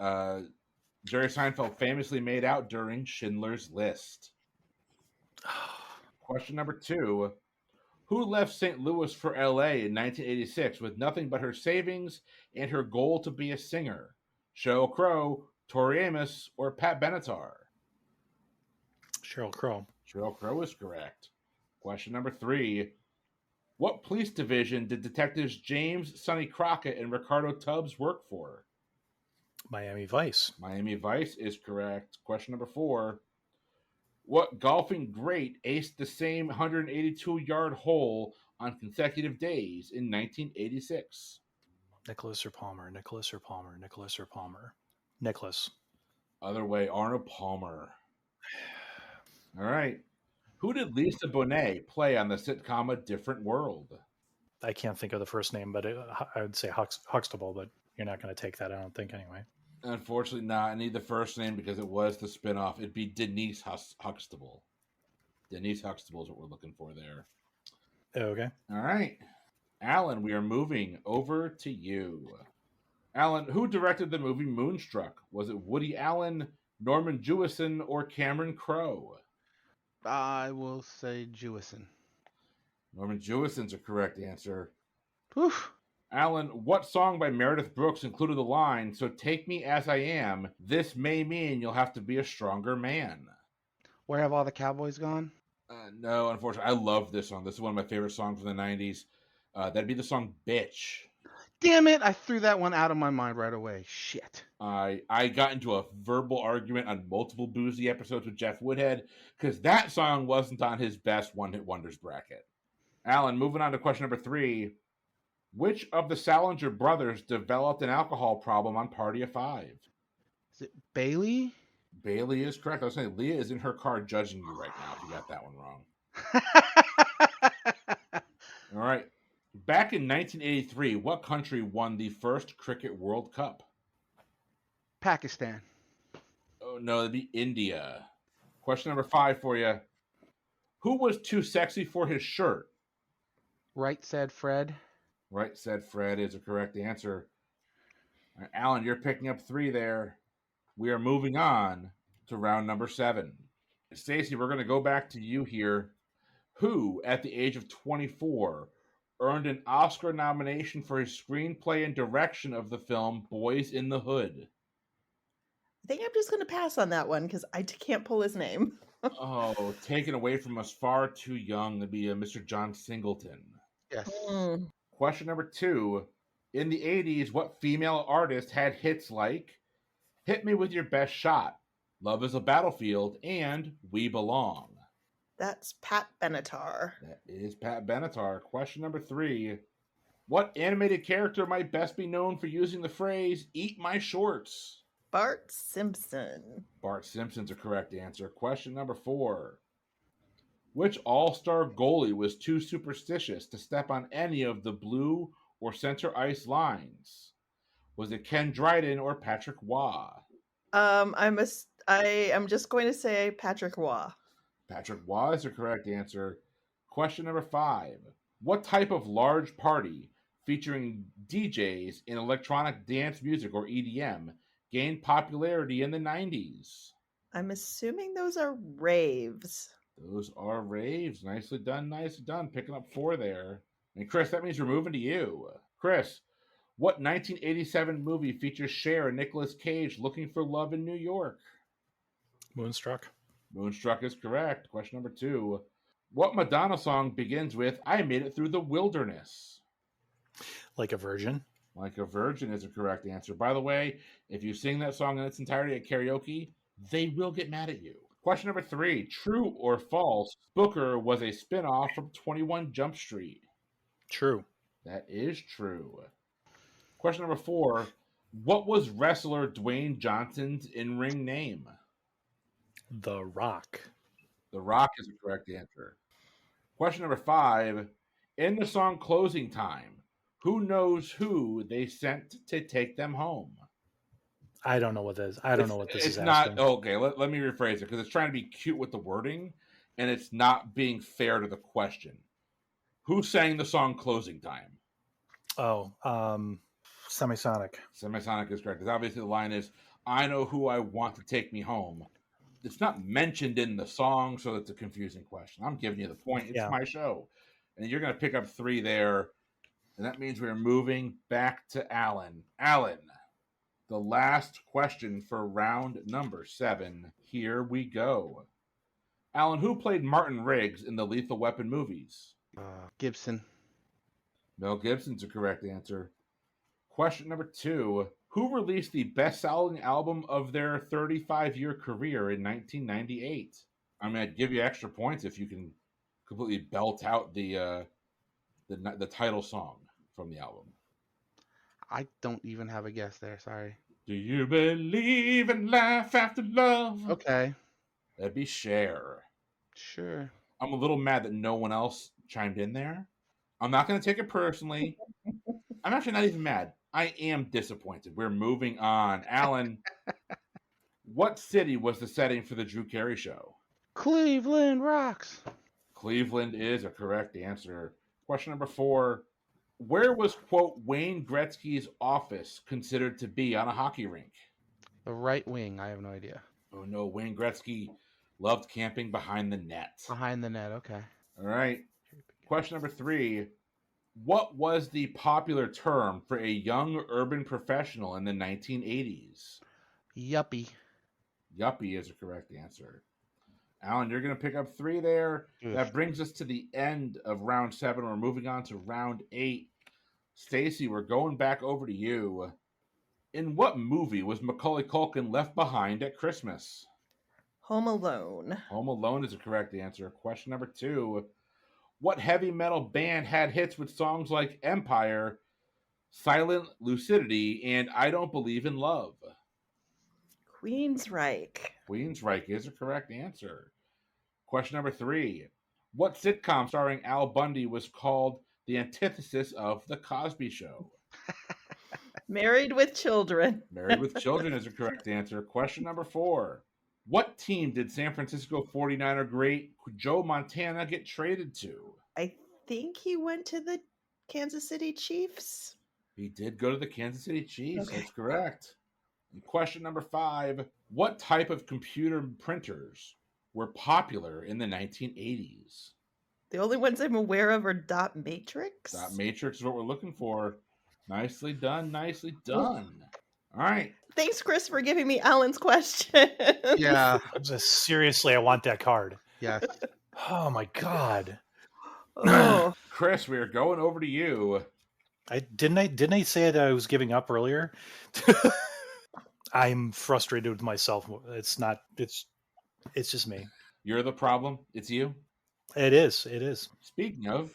[SPEAKER 1] Jerry Seinfeld famously made out during Schindler's List. Question number 2. Who left St. Louis for LA in 1986 with nothing but her savings and her goal to be a singer? Sheryl Crow, Tori Amos, or Pat Benatar?
[SPEAKER 3] Sheryl Crow.
[SPEAKER 1] Sheryl Crow is correct. Question number 3. What police division did detectives James Sonny Crockett and Ricardo Tubbs work for?
[SPEAKER 3] Miami Vice.
[SPEAKER 1] Miami Vice is correct. Question number 4. What golfing great aced the same 182-yard hole on consecutive days in 1986?
[SPEAKER 3] Nicholas or Palmer. Nicholas or Palmer. Nicholas or Palmer. Nicholas.
[SPEAKER 1] Other way, Arnold Palmer. All right. Who did Lisa Bonet play on the sitcom A Different World?
[SPEAKER 3] I can't think of the first name, but I would say Huxtable, but you're not going to take that, I don't think, anyway.
[SPEAKER 1] Unfortunately not. I need the first name because it was the spinoff. It'd be Denise Huxtable. Denise Huxtable is what we're looking for there.
[SPEAKER 3] Okay.
[SPEAKER 1] All right. Alan, we are moving over to you. Alan, who directed the movie Moonstruck? Was it Woody Allen, Norman Jewison, or Cameron Crowe?
[SPEAKER 2] I will say Jewison.
[SPEAKER 1] Norman Jewison's a correct answer.
[SPEAKER 2] Whew.
[SPEAKER 1] Alan, what song by Meredith Brooks included the line, "So take me as I am, this may mean you'll have to be a stronger man"?
[SPEAKER 2] Where Have All the Cowboys Gone?
[SPEAKER 1] No, unfortunately. I love this song. This is one of my favorite songs from the 90s. That'd be the song Bitch.
[SPEAKER 2] Damn it, I threw that one out of my mind right away. Shit.
[SPEAKER 1] I got into a verbal argument on multiple Boozy episodes with Jeff Woodhead because that song wasn't on his best one-hit wonders bracket. Alan, moving on to question number 3. Which of the Salinger brothers developed an alcohol problem on Party of Five?
[SPEAKER 2] Is it Bailey?
[SPEAKER 1] Bailey is correct. I was saying Leah is in her car judging you right now if you got that one wrong. All right. Back in 1983, what country won the first Cricket World Cup?
[SPEAKER 2] Pakistan.
[SPEAKER 1] Oh, no, that'd be India. Question number 5 for you. Who was too sexy for his shirt?
[SPEAKER 2] Right Said Fred.
[SPEAKER 1] Right Said Fred is a correct answer. All right, Alan, you're picking up 3 there. We are moving on to round number 7. Stacy, we're going to go back to you here. Who, at the age of 24, earned an Oscar nomination for his screenplay and direction of the film Boys in the Hood?
[SPEAKER 4] I think I'm just going to pass on that one because I can't pull his name.
[SPEAKER 1] Oh, taken away from us far too young to be Mr. John Singleton.
[SPEAKER 2] Yes.
[SPEAKER 1] Question number 2. In the 80s, what female artist had hits like Hit Me With Your Best Shot, Love Is a Battlefield, and We Belong?
[SPEAKER 4] That's Pat Benatar.
[SPEAKER 1] That is Pat Benatar. Question number 3. What animated character might best be known for using the phrase, "Eat my shorts"?
[SPEAKER 4] Bart Simpson.
[SPEAKER 1] Bart Simpson's a correct answer. Question number 4. Which all-star goalie was too superstitious to step on any of the blue or center ice lines? Was it Ken Dryden or Patrick Waugh?
[SPEAKER 4] I am just going to say Patrick Waugh.
[SPEAKER 1] Patrick Waugh is the correct answer. Question number 5. What type of large party featuring DJs in electronic dance music or EDM gained popularity in the 90s?
[SPEAKER 4] I'm assuming those are raves.
[SPEAKER 1] Those are raves. Nicely done, nicely done. Picking up 4 there. And Chris, that means we're moving to you. Chris, what 1987 movie features Cher and Nicolas Cage looking for love in New York?
[SPEAKER 3] Moonstruck.
[SPEAKER 1] Moonstruck is correct. Question number 2. What Madonna song begins with, "I made it through the wilderness"?
[SPEAKER 3] Like a Virgin.
[SPEAKER 1] Like a Virgin is a correct answer. By the way, if you sing that song in its entirety at karaoke, they will get mad at you. Question number 3. True or false, Booker was a spinoff from 21 Jump Street?
[SPEAKER 3] True.
[SPEAKER 1] That is true. Question number 4. What was wrestler Dwayne Johnson's in-ring name?
[SPEAKER 3] The Rock.
[SPEAKER 1] The Rock is the correct answer. Question number 5. In the song Closing Time, who knows who they sent to take them home?
[SPEAKER 3] I don't know what this. I don't know what this
[SPEAKER 1] It's
[SPEAKER 3] is
[SPEAKER 1] not
[SPEAKER 3] asking.
[SPEAKER 1] okay. Let me rephrase it because it's trying to be cute with the wording, and it's not being fair to the question. Who sang the song "Closing Time"?
[SPEAKER 3] Oh, Semisonic.
[SPEAKER 1] Semisonic is correct. Because obviously the line is, "I know who I want to take me home." It's not mentioned in the song, so it's a confusing question. I'm giving you the point. It's
[SPEAKER 3] Yeah.
[SPEAKER 1] my show, and you're going to pick up 3 there, and that means we're moving back to Alan. Alan, the last question for round number 7. Here we go. Alan, who played Martin Riggs in the Lethal Weapon movies?
[SPEAKER 2] Gibson.
[SPEAKER 1] Mel Gibson's a correct answer. Question number 2. Who released the best-selling album of their 35-year career in 1998? I'm going to give you extra points if you can completely belt out the title song from the album.
[SPEAKER 2] I don't even have a guess there. Sorry.
[SPEAKER 1] Do you believe in life after love?
[SPEAKER 2] Okay.
[SPEAKER 1] That'd be Cher.
[SPEAKER 2] Sure.
[SPEAKER 1] I'm a little mad that no one else chimed in there. I'm not going to take it personally. I'm actually not even mad. I am disappointed. We're moving on. Alan, what city was the setting for the Drew Carey Show?
[SPEAKER 2] Cleveland rocks.
[SPEAKER 1] Cleveland is a correct answer. Question number 4. Where was, quote, Wayne Gretzky's office considered to be on a hockey rink?
[SPEAKER 2] The right wing. I have no idea.
[SPEAKER 1] Oh, no. Wayne Gretzky loved camping behind the net.
[SPEAKER 2] Behind the net. Okay.
[SPEAKER 1] All right. Question number 3. What was the popular term for a young urban professional in the 1980s?
[SPEAKER 2] Yuppie.
[SPEAKER 1] Yuppie is a correct answer. Alan, you're going to pick up 3 there.
[SPEAKER 2] Ugh.
[SPEAKER 1] That brings us to the end of round 7. We're moving on to round 8. Stacy, we're going back over to you. In what movie was Macaulay Culkin left behind at Christmas?
[SPEAKER 4] Home Alone.
[SPEAKER 1] Home Alone is a correct answer. Question number 2. What heavy metal band had hits with songs like Empire, Silent Lucidity, and I Don't Believe in Love?
[SPEAKER 4] Queensryche.
[SPEAKER 1] Queensryche is a correct answer. Question number 3. What sitcom starring Al Bundy was called the antithesis of The Cosby Show?
[SPEAKER 4] Married with Children.
[SPEAKER 1] Married with Children is a correct answer. Question number 4. What team did San Francisco 49er great Joe Montana get traded to?
[SPEAKER 4] I think he went to the Kansas City Chiefs.
[SPEAKER 1] He did go to the Kansas City Chiefs.
[SPEAKER 4] Okay.
[SPEAKER 1] That's correct. And question number 5. What type of computer printers were popular in the 1980s?
[SPEAKER 4] The only ones I'm aware of are dot matrix.
[SPEAKER 1] Dot matrix is what we're looking for. Nicely done. Nicely done. All right.
[SPEAKER 4] Thanks, Chris, for giving me Alan's question.
[SPEAKER 2] Yeah.
[SPEAKER 3] Seriously, I want that card.
[SPEAKER 2] Yes.
[SPEAKER 3] Oh my god.
[SPEAKER 4] Oh.
[SPEAKER 1] Chris, we are going over to you.
[SPEAKER 3] Didn't I say that I was giving up earlier? I'm frustrated with myself. It's just me.
[SPEAKER 1] You're the problem. It's you.
[SPEAKER 3] It is.
[SPEAKER 1] Speaking of,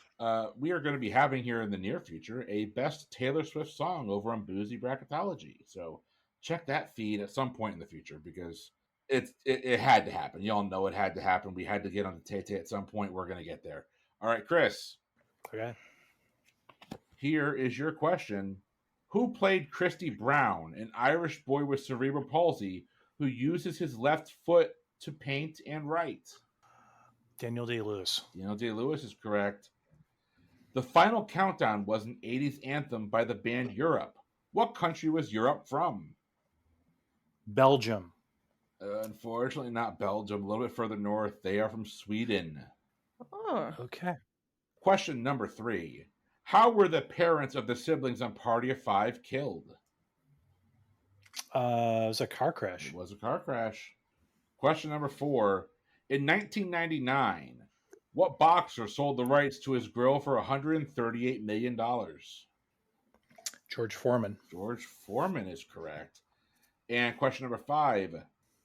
[SPEAKER 1] we are going to be having here in the near future a best Taylor Swift song over on Boozy Bracketology. So check that feed at some point in the future because it had to happen. Y'all know it had to happen. We had to get on the Tay-Tay at some point. We're going to get there. All right, Chris.
[SPEAKER 3] Okay.
[SPEAKER 1] Here is your question. Who played Christy Brown, an Irish boy with cerebral palsy who uses his left foot to paint and write?
[SPEAKER 3] Daniel Day-Lewis.
[SPEAKER 1] Daniel Day-Lewis is correct. The Final Countdown was an 80s anthem by the band Europe. What country was Europe from?
[SPEAKER 3] Belgium.
[SPEAKER 1] Unfortunately, not Belgium. A little bit further north. They are from Sweden.
[SPEAKER 4] Oh.
[SPEAKER 3] Okay.
[SPEAKER 1] Question number 3. How were the parents of the siblings on Party of 5 killed?
[SPEAKER 3] It was a car crash.
[SPEAKER 1] It was a car crash. Question number 4. In 1999, what boxer sold the rights to his grill for $138 million?
[SPEAKER 3] George Foreman.
[SPEAKER 1] George Foreman is correct. And question number 5.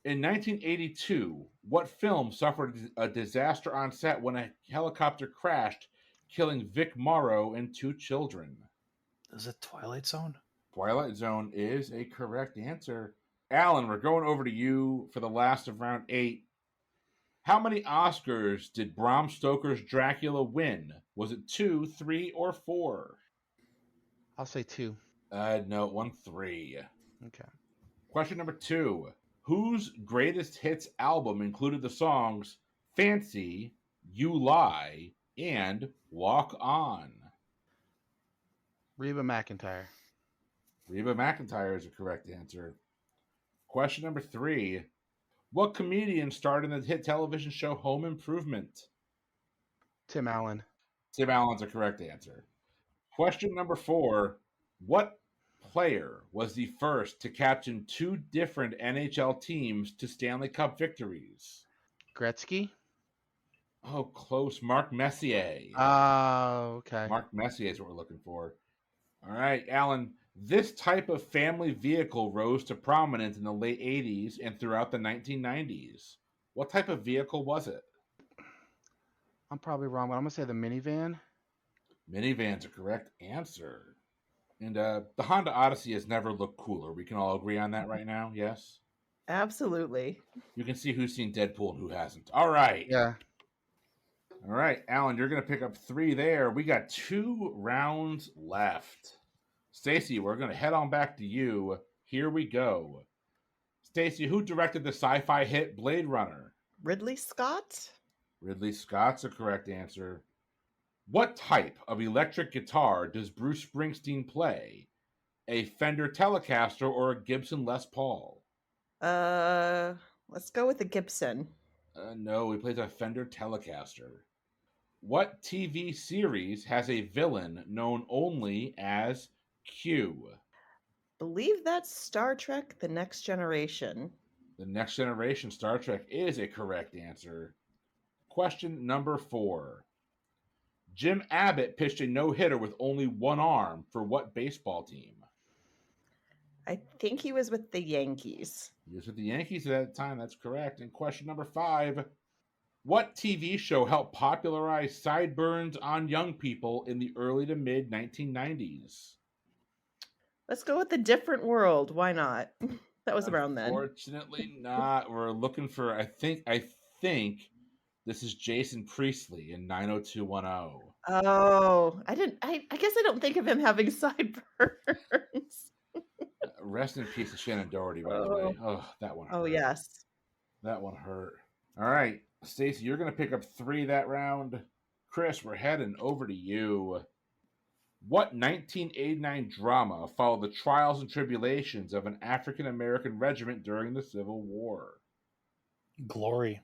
[SPEAKER 1] In 1982, what film suffered a disaster on set when a helicopter crashed, killing Vic Morrow and 2 children?
[SPEAKER 3] Is it Twilight Zone?
[SPEAKER 1] Twilight Zone is a correct answer. Alan, we're going over to you for the last of round 8. How many Oscars did Bram Stoker's Dracula win? Was it 2, 3, or 4?
[SPEAKER 2] I'll say 2.
[SPEAKER 1] No, it won 3.
[SPEAKER 2] Okay.
[SPEAKER 1] Question number 2. Whose greatest hits album included the songs Fancy, You Lie, and Walk On?
[SPEAKER 2] Reba McEntire.
[SPEAKER 1] Reba McEntire is the correct answer. Question number 3. What comedian starred in the hit television show Home Improvement?
[SPEAKER 2] Tim Allen.
[SPEAKER 1] Tim Allen's a correct answer. Question number 4. What player was the first to captain 2 different NHL teams to Stanley Cup victories?
[SPEAKER 2] Gretzky.
[SPEAKER 1] Oh, close. Mark Messier.
[SPEAKER 2] Oh, okay.
[SPEAKER 1] Mark Messier is what we're looking for. All right, Alan. This type of family vehicle rose to prominence in the late 80s and throughout the 1990s. What type of vehicle was it?
[SPEAKER 2] I'm probably wrong, but I'm going to say the minivan.
[SPEAKER 1] Minivan's a correct answer. And the Honda Odyssey has never looked cooler. We can all agree on that right now, yes?
[SPEAKER 4] Absolutely.
[SPEAKER 1] You can see who's seen Deadpool and who hasn't. All right.
[SPEAKER 2] Yeah.
[SPEAKER 1] All right, Alan, you're going to pick up 3 there. We got 2 rounds left. Stacy, we're going to head on back to you. Here we go. Stacy, who directed the sci-fi hit Blade Runner?
[SPEAKER 4] Ridley Scott?
[SPEAKER 1] Ridley Scott's a correct answer. What type of electric guitar does Bruce Springsteen play? A Fender Telecaster or a Gibson Les Paul?
[SPEAKER 4] Let's go with the Gibson.
[SPEAKER 1] No, he plays a Fender Telecaster. What TV series has a villain known only as Q?
[SPEAKER 4] Believe that's Star Trek: The Next Generation.
[SPEAKER 1] The Next Generation Star Trek is a correct answer. Question number 4. Jim Abbott pitched a no-hitter with only one arm for what baseball team?
[SPEAKER 4] I think he was with the Yankees.
[SPEAKER 1] He was with the Yankees at that time. That's correct. And question number 5. What TV show helped popularize sideburns on young people in the early to mid 1990s?
[SPEAKER 4] Let's go with The Different World. Why not? That was around then.
[SPEAKER 1] Unfortunately not. We're looking for, I think this is Jason Priestley in 90210.
[SPEAKER 4] Oh, I guess I don't think of him having sideburns.
[SPEAKER 1] Rest in peace to Shannon Doherty, by the way. Oh, that one hurt.
[SPEAKER 4] Oh, yes.
[SPEAKER 1] That one hurt. All right, Stacey, you're going to pick up 3 that round. Chris, we're heading over to you. What 1989 drama followed the trials and tribulations of an African-American regiment during the Civil War?
[SPEAKER 3] Glory.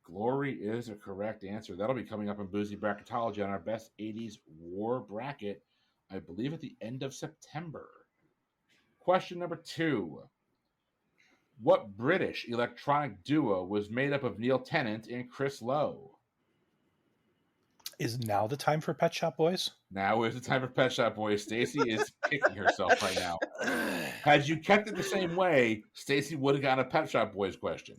[SPEAKER 1] Glory is a correct answer. That'll be coming up in Boozy Bracketology on our Best 80s War Bracket, I believe at the end of September. Question number 2. What British electronic duo was made up of Neil Tennant and Chris Lowe?
[SPEAKER 3] Is now the time for Pet Shop Boys?
[SPEAKER 1] Now is the time for Pet Shop Boys. Stacy is kicking herself right now. Had you kept it the same way, Stacy would have gotten a Pet Shop Boys question.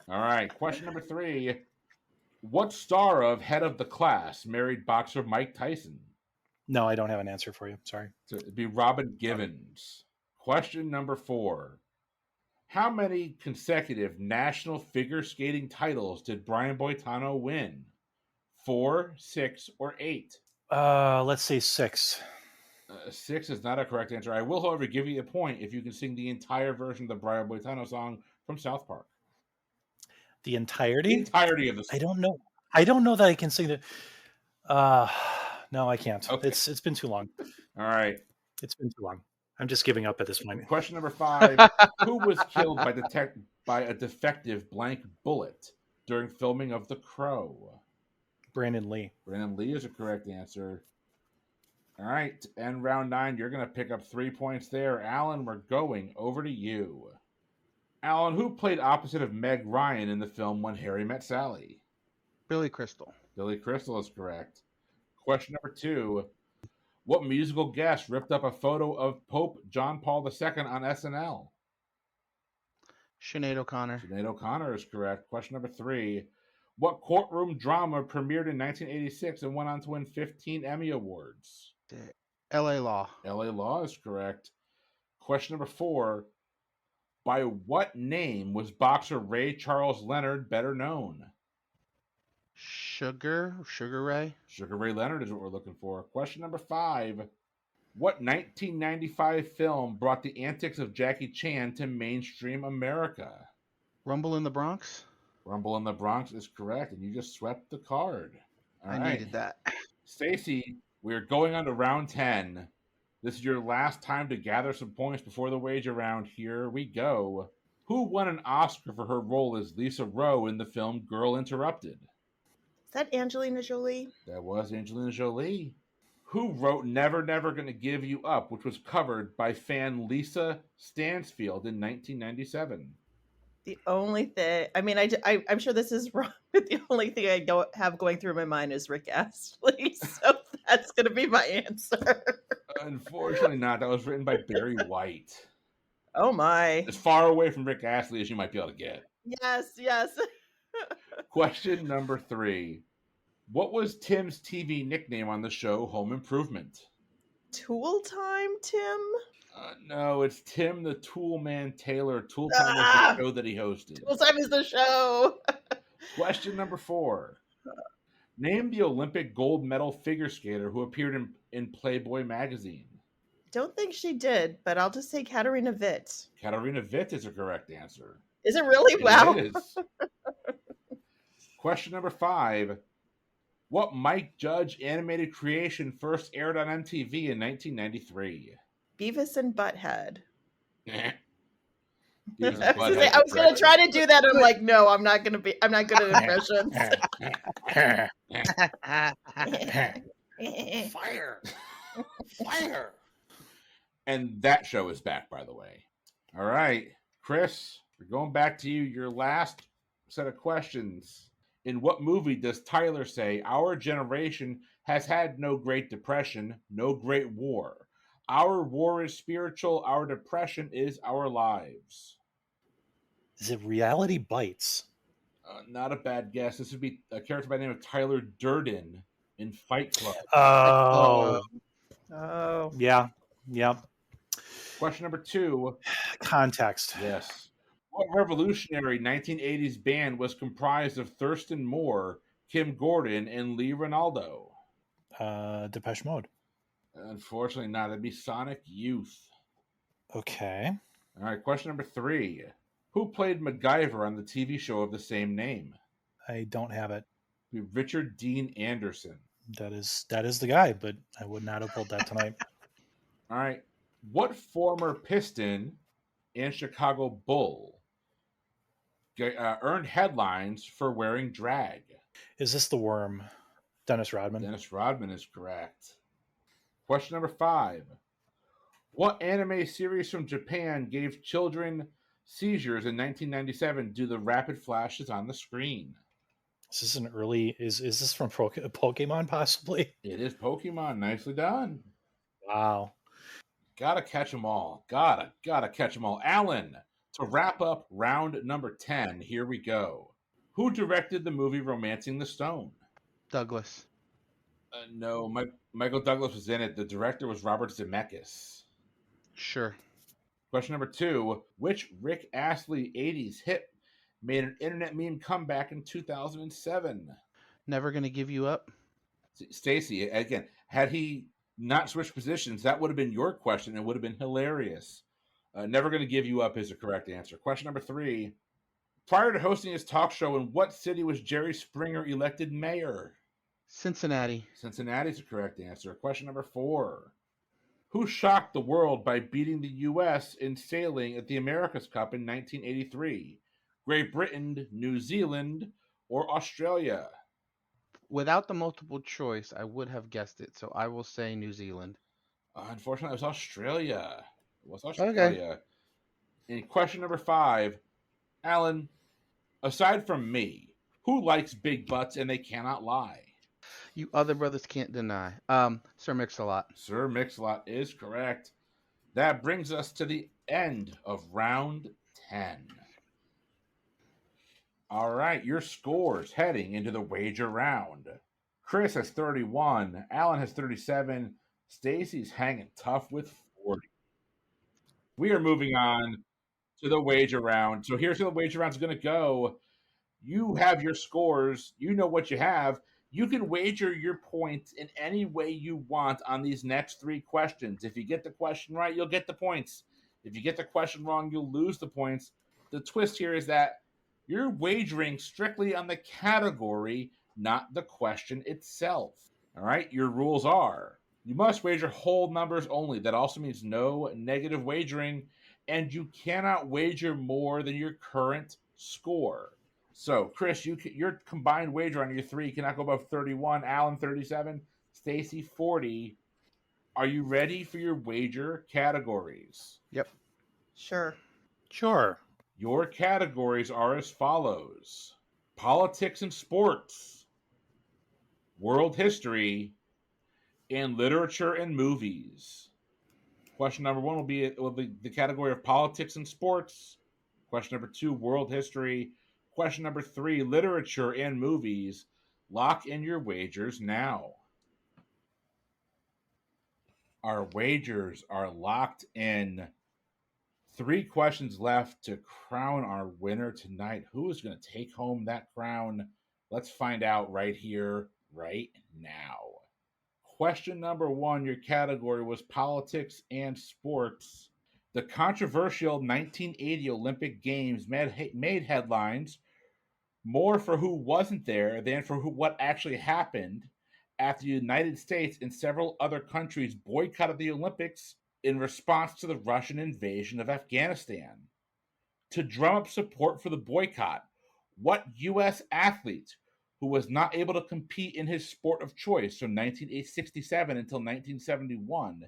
[SPEAKER 1] All right, question number 3. What star of Head of the Class married boxer Mike Tyson?
[SPEAKER 3] No, I don't have an answer for you. Sorry.
[SPEAKER 1] So it'd be Robin Givens. Question number 4. How many consecutive national figure skating titles did Brian Boitano win? 4, 6, or 8?
[SPEAKER 3] Let's say 6.
[SPEAKER 1] 6 is not a correct answer. I will, however, give you a point if you can sing the entire version of the Brian Boitano song from South Park.
[SPEAKER 3] The entirety?
[SPEAKER 1] The entirety of the song.
[SPEAKER 3] I don't know. I don't know that I can sing it. No, I can't.
[SPEAKER 1] Okay.
[SPEAKER 3] It's been too long.
[SPEAKER 1] All right.
[SPEAKER 3] It's been too long. I'm just giving up at this point.
[SPEAKER 1] Question number 5. Who was killed by a defective blank bullet during filming of The Crow?
[SPEAKER 3] Brandon Lee.
[SPEAKER 1] Brandon Lee is a correct answer. All right. To end round 9, you're going to pick up 3 points there. Alan, we're going over to you. Alan, who played opposite of Meg Ryan in the film When Harry Met Sally?
[SPEAKER 2] Billy Crystal.
[SPEAKER 1] Billy Crystal is correct. Question number 2. What musical guest ripped up a photo of Pope John Paul II on SNL?
[SPEAKER 2] Sinead O'Connor.
[SPEAKER 1] Sinead O'Connor is correct. Question number 3. What courtroom drama premiered in 1986 and went on to win 15 Emmy Awards?
[SPEAKER 2] L.A. Law.
[SPEAKER 1] L.A. Law is correct. Question number 4. By what name was boxer Ray Charles Leonard better known?
[SPEAKER 2] Sugar Ray.
[SPEAKER 1] Sugar Ray Leonard is what we're looking for. Question number 5. What 1995 film brought the antics of Jackie Chan to mainstream America?
[SPEAKER 2] Rumble in the Bronx.
[SPEAKER 1] Rumble in the Bronx is correct, and you just swept the card. All
[SPEAKER 2] I
[SPEAKER 1] right.
[SPEAKER 2] needed that.
[SPEAKER 1] Stacy, we're going on to round 10. This is your last time to gather some points before the wager round. Here we go. Who won an Oscar for her role as Lisa Rowe in the film Girl Interrupted?
[SPEAKER 4] Is that Angelina Jolie?
[SPEAKER 1] That was Angelina Jolie. Who wrote Never Never Gonna Give You Up, which was covered by fan Lisa Stansfield in 1997?
[SPEAKER 4] The only thing, I mean, I'm sure this is wrong, but the only thing I don't have going through my mind is Rick Astley. So that's going to be my answer.
[SPEAKER 1] Unfortunately not. That was written by Barry White.
[SPEAKER 4] Oh my.
[SPEAKER 1] As far away from Rick Astley as you might be able to get.
[SPEAKER 4] Yes.
[SPEAKER 1] Question number 3. What was Tim's TV nickname on the show Home Improvement?
[SPEAKER 4] Tool Time, Tim?
[SPEAKER 1] No, it's Tim the Tool Man Taylor. Tool Time was the show that he hosted.
[SPEAKER 4] Tool Time is the show.
[SPEAKER 1] Question number 4. Name the Olympic gold medal figure skater who appeared in Playboy magazine.
[SPEAKER 4] Don't think she did, but I'll just say Katarina Witt.
[SPEAKER 1] Katarina Witt is a correct answer.
[SPEAKER 4] Is it really? Wow.
[SPEAKER 1] It is. Question number 5. What Mike Judge animated creation first aired on MTV in 1993?
[SPEAKER 4] Beavis and Butthead.
[SPEAKER 1] Beavis
[SPEAKER 4] I
[SPEAKER 1] and Butthead
[SPEAKER 4] was going to try to do that. I'm like, no, I'm not good at impressions.
[SPEAKER 3] Fire.
[SPEAKER 1] And that show is back, by the way. All right, Chris, we're going back to you. Your last set of questions. In what movie does Tyler say, our generation has had no Great Depression, no Great War? Our war is spiritual. Our depression is our lives.
[SPEAKER 3] Is it Reality Bites?
[SPEAKER 1] Not a bad guess. This would be a character by the name of Tyler Durden in Fight Club.
[SPEAKER 3] Oh. Yeah.
[SPEAKER 1] Question number 2.
[SPEAKER 3] Context.
[SPEAKER 1] Yes. What revolutionary 1980s band was comprised of Thurston Moore, Kim Gordon, and Lee Ranaldo?
[SPEAKER 3] Depeche Mode.
[SPEAKER 1] Unfortunately not. That'd be Sonic Youth.
[SPEAKER 3] Okay.
[SPEAKER 1] All right, question number 3. Who played MacGyver on the TV show of the same name?
[SPEAKER 3] I don't have it.
[SPEAKER 1] Richard Dean Anderson.
[SPEAKER 3] That is the guy, but I would not have pulled that tonight.
[SPEAKER 1] All right. What former Piston and Chicago Bull earned headlines for wearing drag?
[SPEAKER 3] Is this the Worm? Dennis Rodman?
[SPEAKER 1] Dennis Rodman is correct. Question number 5. What anime series from Japan gave children seizures in 1997 due to the rapid flashes on the screen?
[SPEAKER 3] Is this an early... Is this from Pokemon, possibly?
[SPEAKER 1] It is Pokemon. Nicely done.
[SPEAKER 3] Wow.
[SPEAKER 1] Gotta catch them all. Gotta catch them all. Alan, to wrap up round number 10, here we go. Who directed the movie Romancing the Stone?
[SPEAKER 2] Douglas.
[SPEAKER 1] No, Michael Douglas was in it. The director was Robert Zemeckis.
[SPEAKER 2] Sure.
[SPEAKER 1] Question number 2. Which Rick Astley 80s hit made an internet meme comeback in 2007?
[SPEAKER 2] Never Gonna Give You Up.
[SPEAKER 1] Stacy, again, had he not switched positions, that would have been your question. It would have been hilarious. Never Gonna Give You Up is the correct answer. Question number 3. Prior to hosting his talk show, in what city was Jerry Springer elected mayor?
[SPEAKER 2] Cincinnati.
[SPEAKER 1] Cincinnati is the correct answer. Question number 4. Who shocked the world by beating the U.S. in sailing at the America's Cup in 1983? Great Britain, New Zealand, or Australia?
[SPEAKER 2] Without the multiple choice, I would have guessed it, so I will say New Zealand.
[SPEAKER 1] Unfortunately, it was Australia.
[SPEAKER 2] Okay.
[SPEAKER 1] And question number 5. Alan, aside from me, who likes big butts and they cannot lie?
[SPEAKER 2] You other brothers can't deny. Sir Mix-a-Lot.
[SPEAKER 1] Sir Mix-a-Lot is correct. That brings us to the end of round 10. All right, your scores heading into the wager round. Chris has 31. Alan has 37. Stacy's hanging tough with 40. We are moving on to the wager round. So here's how the wager round is going to go. You have your scores. You know what you have. You can wager your points in any way you want on these next 3 questions. If you get the question right, you'll get the points. If you get the question wrong, you'll lose the points. The twist here is that you're wagering strictly on the category, not the question itself. All right, your rules are: you must wager whole numbers only. That also means no negative wagering, and you cannot wager more than your current score. So, Chris, your combined wager on your 3 cannot go above 31. Alan, 37. Stacy, 40. Are you ready for your wager categories?
[SPEAKER 2] Yep.
[SPEAKER 4] Sure.
[SPEAKER 3] Sure.
[SPEAKER 1] Your categories are as follows: politics and sports, world history, and literature and movies. Question number 1 will be the category of politics and sports. Question number 2, world history. Question number 3, literature and movies. Lock in your wagers now. Our wagers are locked in. 3 questions left to crown our winner tonight. Who is going to take home that crown? Let's find out right here, right now. Question number 1, your category was politics and sports. The controversial 1980 Olympic Games made headlines more for who wasn't there than for what actually happened after the United States and several other countries boycotted the Olympics in response to the Russian invasion of Afghanistan. To drum up support for the boycott, what U.S. athlete who was not able to compete in his sport of choice from 1967 until 1971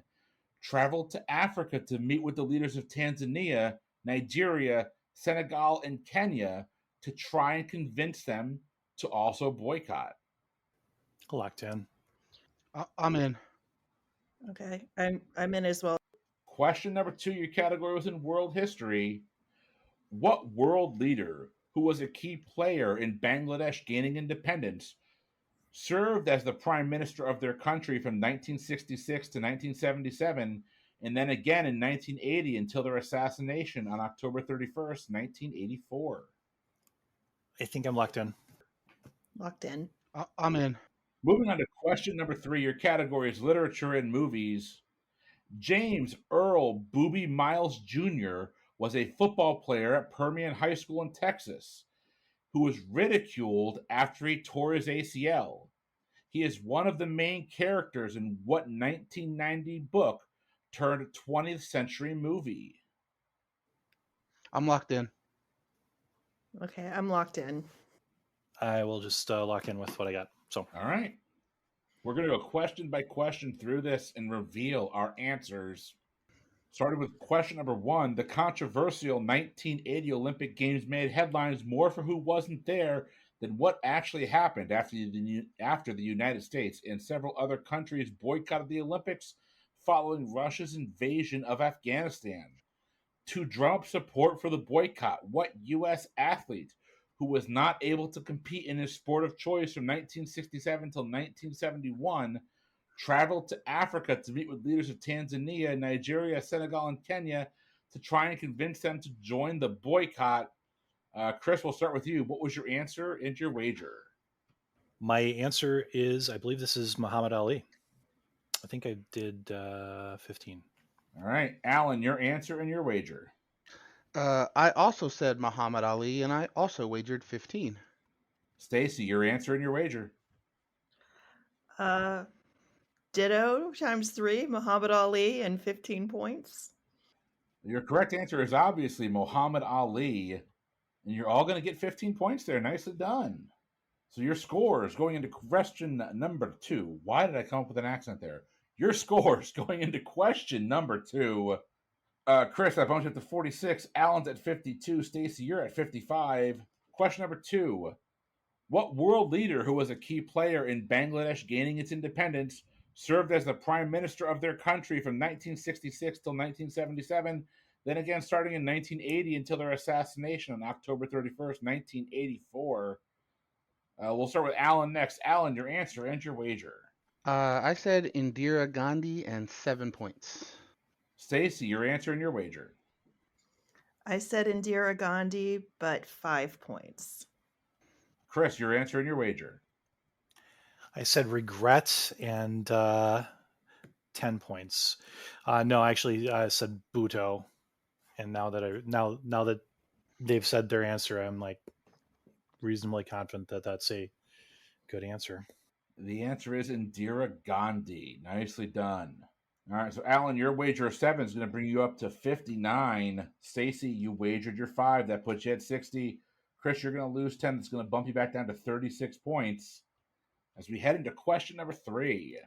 [SPEAKER 1] traveled to Africa to meet with the leaders of Tanzania, Nigeria, Senegal, and Kenya to try and convince them to also boycott?
[SPEAKER 3] Locked in.
[SPEAKER 2] I'm in.
[SPEAKER 4] Okay. I'm in as well.
[SPEAKER 1] Question number 2, your category was in world history. What world leader who was a key player in Bangladesh gaining independence served as the prime minister of their country from 1966 to 1977, and then again in 1980 until their assassination on October 31st, 1984?
[SPEAKER 3] I think I'm locked in.
[SPEAKER 4] Locked in.
[SPEAKER 2] I'm in.
[SPEAKER 1] Moving on to question number 3, your category is literature and movies. James Earl Booby Miles Jr. was a football player at Permian High School in Texas who was ridiculed after he tore his ACL. He is one of the main characters in what 1990 book turned 20th century movie?
[SPEAKER 2] I'm locked in.
[SPEAKER 4] Okay. I'm locked in.
[SPEAKER 3] I will just lock in with what I got. So,
[SPEAKER 1] All right. We're going to go question by question through this and reveal our answers. Starting with question number 1, the controversial 1980 Olympic Games made headlines more for who wasn't there than what actually happened after the United States and several other countries boycotted the Olympics following Russia's invasion of Afghanistan. To drum up support for the boycott, what U.S. athlete who was not able to compete in his sport of choice from 1967 till 1971 traveled to Africa to meet with leaders of Tanzania, Nigeria, Senegal, and Kenya to try and convince them to join the boycott? Chris, we'll start with you. What was your answer and your wager?
[SPEAKER 3] my answer is I believe this is Muhammad Ali. I think I did 15.
[SPEAKER 1] All right. Alan, your answer and your wager.
[SPEAKER 2] I also said Muhammad Ali, and I also wagered 15.
[SPEAKER 1] Stacy, your answer and your wager.
[SPEAKER 4] Ditto times 3, Muhammad Ali, and 15 points.
[SPEAKER 1] Your correct answer is obviously Muhammad Ali, and you're all going to get 15 points there. Nicely done. So your scores going into question number 2. Why did I come up with an accent there? Your scores going into question number 2. Chris, I bumped you up to 46. Alan's at 52. Stacy, you're at 55. Question number 2. What world leader who was a key player in Bangladesh gaining its independence served as the prime minister of their country from 1966 till 1977, then again starting in 1980 until their assassination on October 31st, 1984? We'll start with Alan next. Alan, your answer and your wager.
[SPEAKER 2] I said Indira Gandhi and 7 points.
[SPEAKER 1] Stacy, your answer and your wager.
[SPEAKER 4] I said Indira Gandhi, but 5 points.
[SPEAKER 1] Chris, your answer and your wager.
[SPEAKER 3] I said regret and 10 points. No, actually, I said Buto, and now that they've said their answer, I'm like reasonably confident that that's a good answer.
[SPEAKER 1] The answer is Indira Gandhi. Nicely done. All right, so Alan, your wager of 7 is going to bring you up to 59. Stacy, you wagered your 5. That puts you at 60. Chris, you're going to lose 10. That's going to bump you back down to 36 points. As we head into question number 3.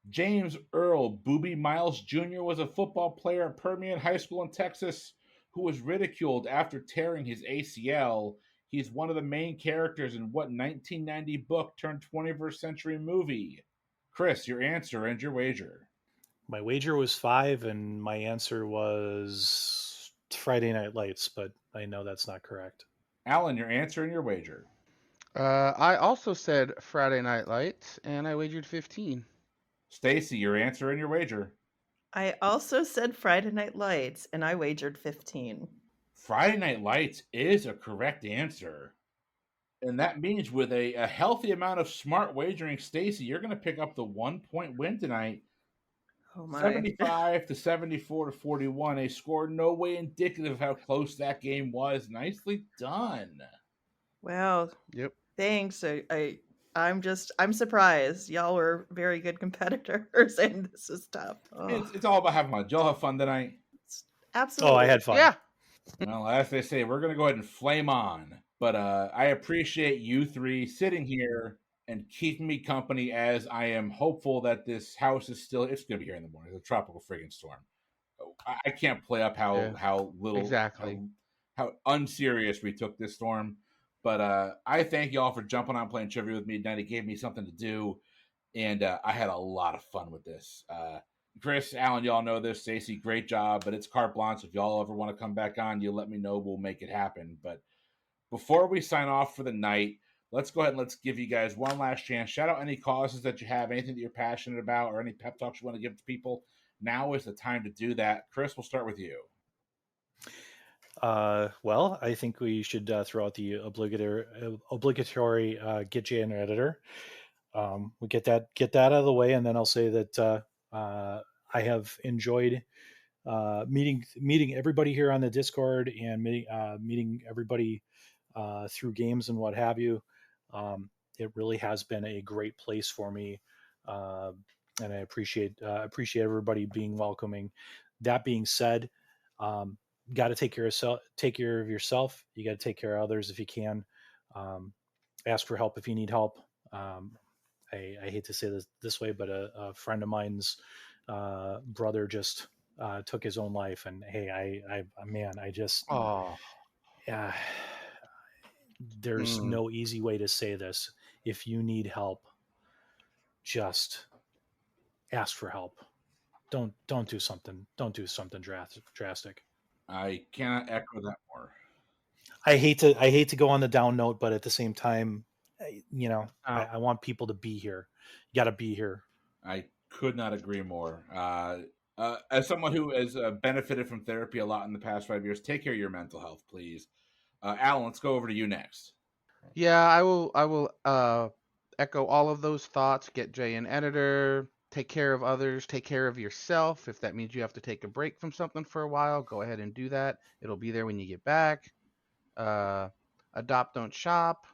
[SPEAKER 1] James Earl Booby Miles Jr. was a football player at Permian High School in Texas who was ridiculed after tearing his ACL. He's one of the main characters in what 1990 book turned 21st century movie? Chris, your answer and your wager.
[SPEAKER 3] My wager was 5, and my answer was Friday Night Lights, but I know that's not correct.
[SPEAKER 1] Alan, your answer and your wager.
[SPEAKER 2] I also said Friday Night Lights, and I wagered 15.
[SPEAKER 1] Stacy, your answer and your wager.
[SPEAKER 4] I also said Friday Night Lights, and I wagered 15.
[SPEAKER 1] Friday Night Lights is a correct answer. And that means with a healthy amount of smart wagering, Stacy, you're going to pick up the 1-point win tonight.
[SPEAKER 4] Oh my.
[SPEAKER 1] 75 to 74 to 41, a score no way indicative of how close that game was. Nicely done.
[SPEAKER 4] Wow.
[SPEAKER 2] Yep.
[SPEAKER 4] Thanks. I'm surprised. Y'all were very good competitors, and this is tough. Oh,
[SPEAKER 1] It's all about having fun. Did y'all have fun tonight?
[SPEAKER 4] absolutely.
[SPEAKER 3] Oh, I had fun.
[SPEAKER 2] Yeah.
[SPEAKER 1] Well, as they say, we're going to go ahead and flame on. But I appreciate you three sitting here and keeping me company as I am hopeful that this house is still, it's going to be here in the morning. It's a tropical friggin' storm. I can't play up how little,
[SPEAKER 2] exactly.
[SPEAKER 1] how unserious we took this storm. But I thank you all for jumping on playing trivia with me tonight. It gave me something to do. And I had a lot of fun with this. Chris, Alan, y'all know this. Stacey, great job, but it's carte blanche. If y'all ever want to come back on, you let me know. We'll make it happen. But before we sign off for the night, let's go ahead and let's give you guys one last chance. Shout out any causes that you have, anything that you're passionate about, or any pep talks you want to give to people. Now is the time to do that. Chris, we'll start with you.
[SPEAKER 3] Well, I think we should throw out the obligatory get you an editor. We get that out of the way, and then I'll say that I have enjoyed meeting everybody here on the Discord and meeting everybody through games and what have you. It really has been a great place for me, and I appreciate everybody being welcoming. That being said, got to take care of yourself. You got to take care of others if you can. Ask for help if you need help. I hate to say this way, but a friend of mine's brother just took his own life, and hey, I just there's no easy way to say this. If you need help, just ask for help. Don't do something drastic.
[SPEAKER 1] I cannot echo that more.
[SPEAKER 3] I hate to go on the down note, but at the same time, I want people to be here. You got to be here.
[SPEAKER 1] I could not agree more. As someone who has benefited from therapy a lot in the past 5 years, take care of your mental health, please. Alan, let's go over to you next.
[SPEAKER 2] Yeah, I will echo all of those thoughts. Get Jay an editor. Take care of others. Take care of yourself. If that means you have to take a break from something for a while, go ahead and do that. It'll be there when you get back. Adopt, don't shop.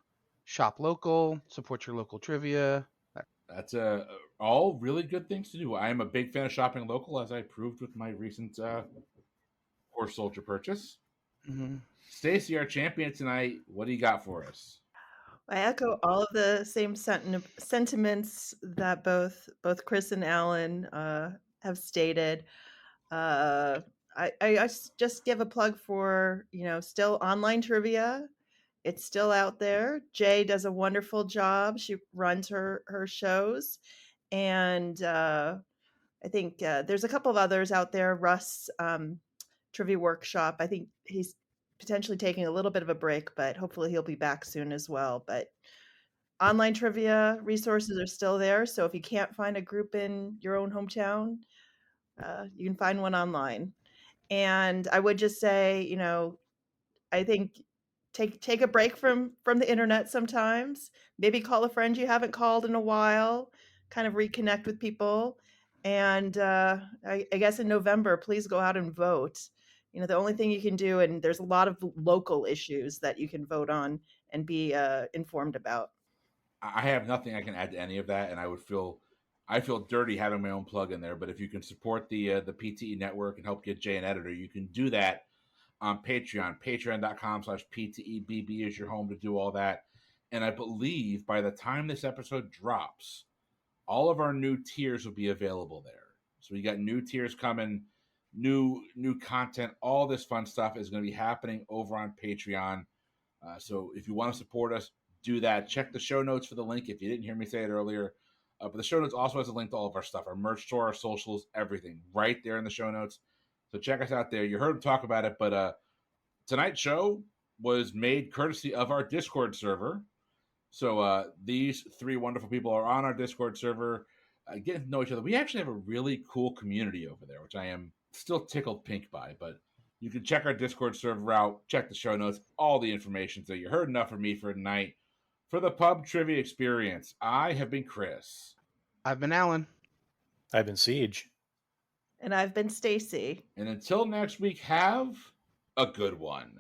[SPEAKER 2] Shop local. Support your local trivia.
[SPEAKER 1] That's all really good things to do. I am a big fan of shopping local, as I proved with my recent Horse Soldier purchase.
[SPEAKER 2] Mm-hmm.
[SPEAKER 1] Stacy, our champion tonight, what do you got for us?
[SPEAKER 4] I echo all of the same sentiments that both Chris and Alan have stated. I just give a plug for still online trivia. It's still out there. Jay does a wonderful job. She runs her shows, and I think there's a couple of others out there. Russ Trivia Workshop. I think he's potentially taking a little bit of a break, but hopefully he'll be back soon as well. But online trivia resources are still there. So if you can't find a group in your own hometown, you can find one online. And I would just say, I think take a break from the internet sometimes. Maybe call a friend you haven't called in a while. Kind of reconnect with people. And I guess in November, please go out and vote. The only thing you can do, and there's a lot of local issues that you can vote on and be informed about.
[SPEAKER 1] I have nothing I can add to any of that, and I feel dirty having my own plug in there. But if you can support the PTE network and help get Jay an editor, you can do that on Patreon. Patreon.com/PTEBB is your home to do all that. And I believe by the time this episode drops, all of our new tiers will be available there. So we got new tiers coming, new content, all this fun stuff is going to be happening over on Patreon. So if you want to support us, do that. Check the show notes for the link if you didn't hear me say it earlier. But the show notes also has a link to all of our stuff, our merch store, our socials, everything right there in the show notes. So check us out there. You heard him talk about it, but tonight's show was made courtesy of our Discord server. So these three wonderful people are on our Discord server, getting to know each other. We actually have a really cool community over there, which I am still tickled pink by. But you can check our Discord server out, check the show notes, all the information. So you heard enough from me for tonight. For the pub trivia experience, I have been Chris.
[SPEAKER 2] I've been Alan.
[SPEAKER 3] I've been Siege.
[SPEAKER 4] And I've been Stacy.
[SPEAKER 1] And until next week, have a good one.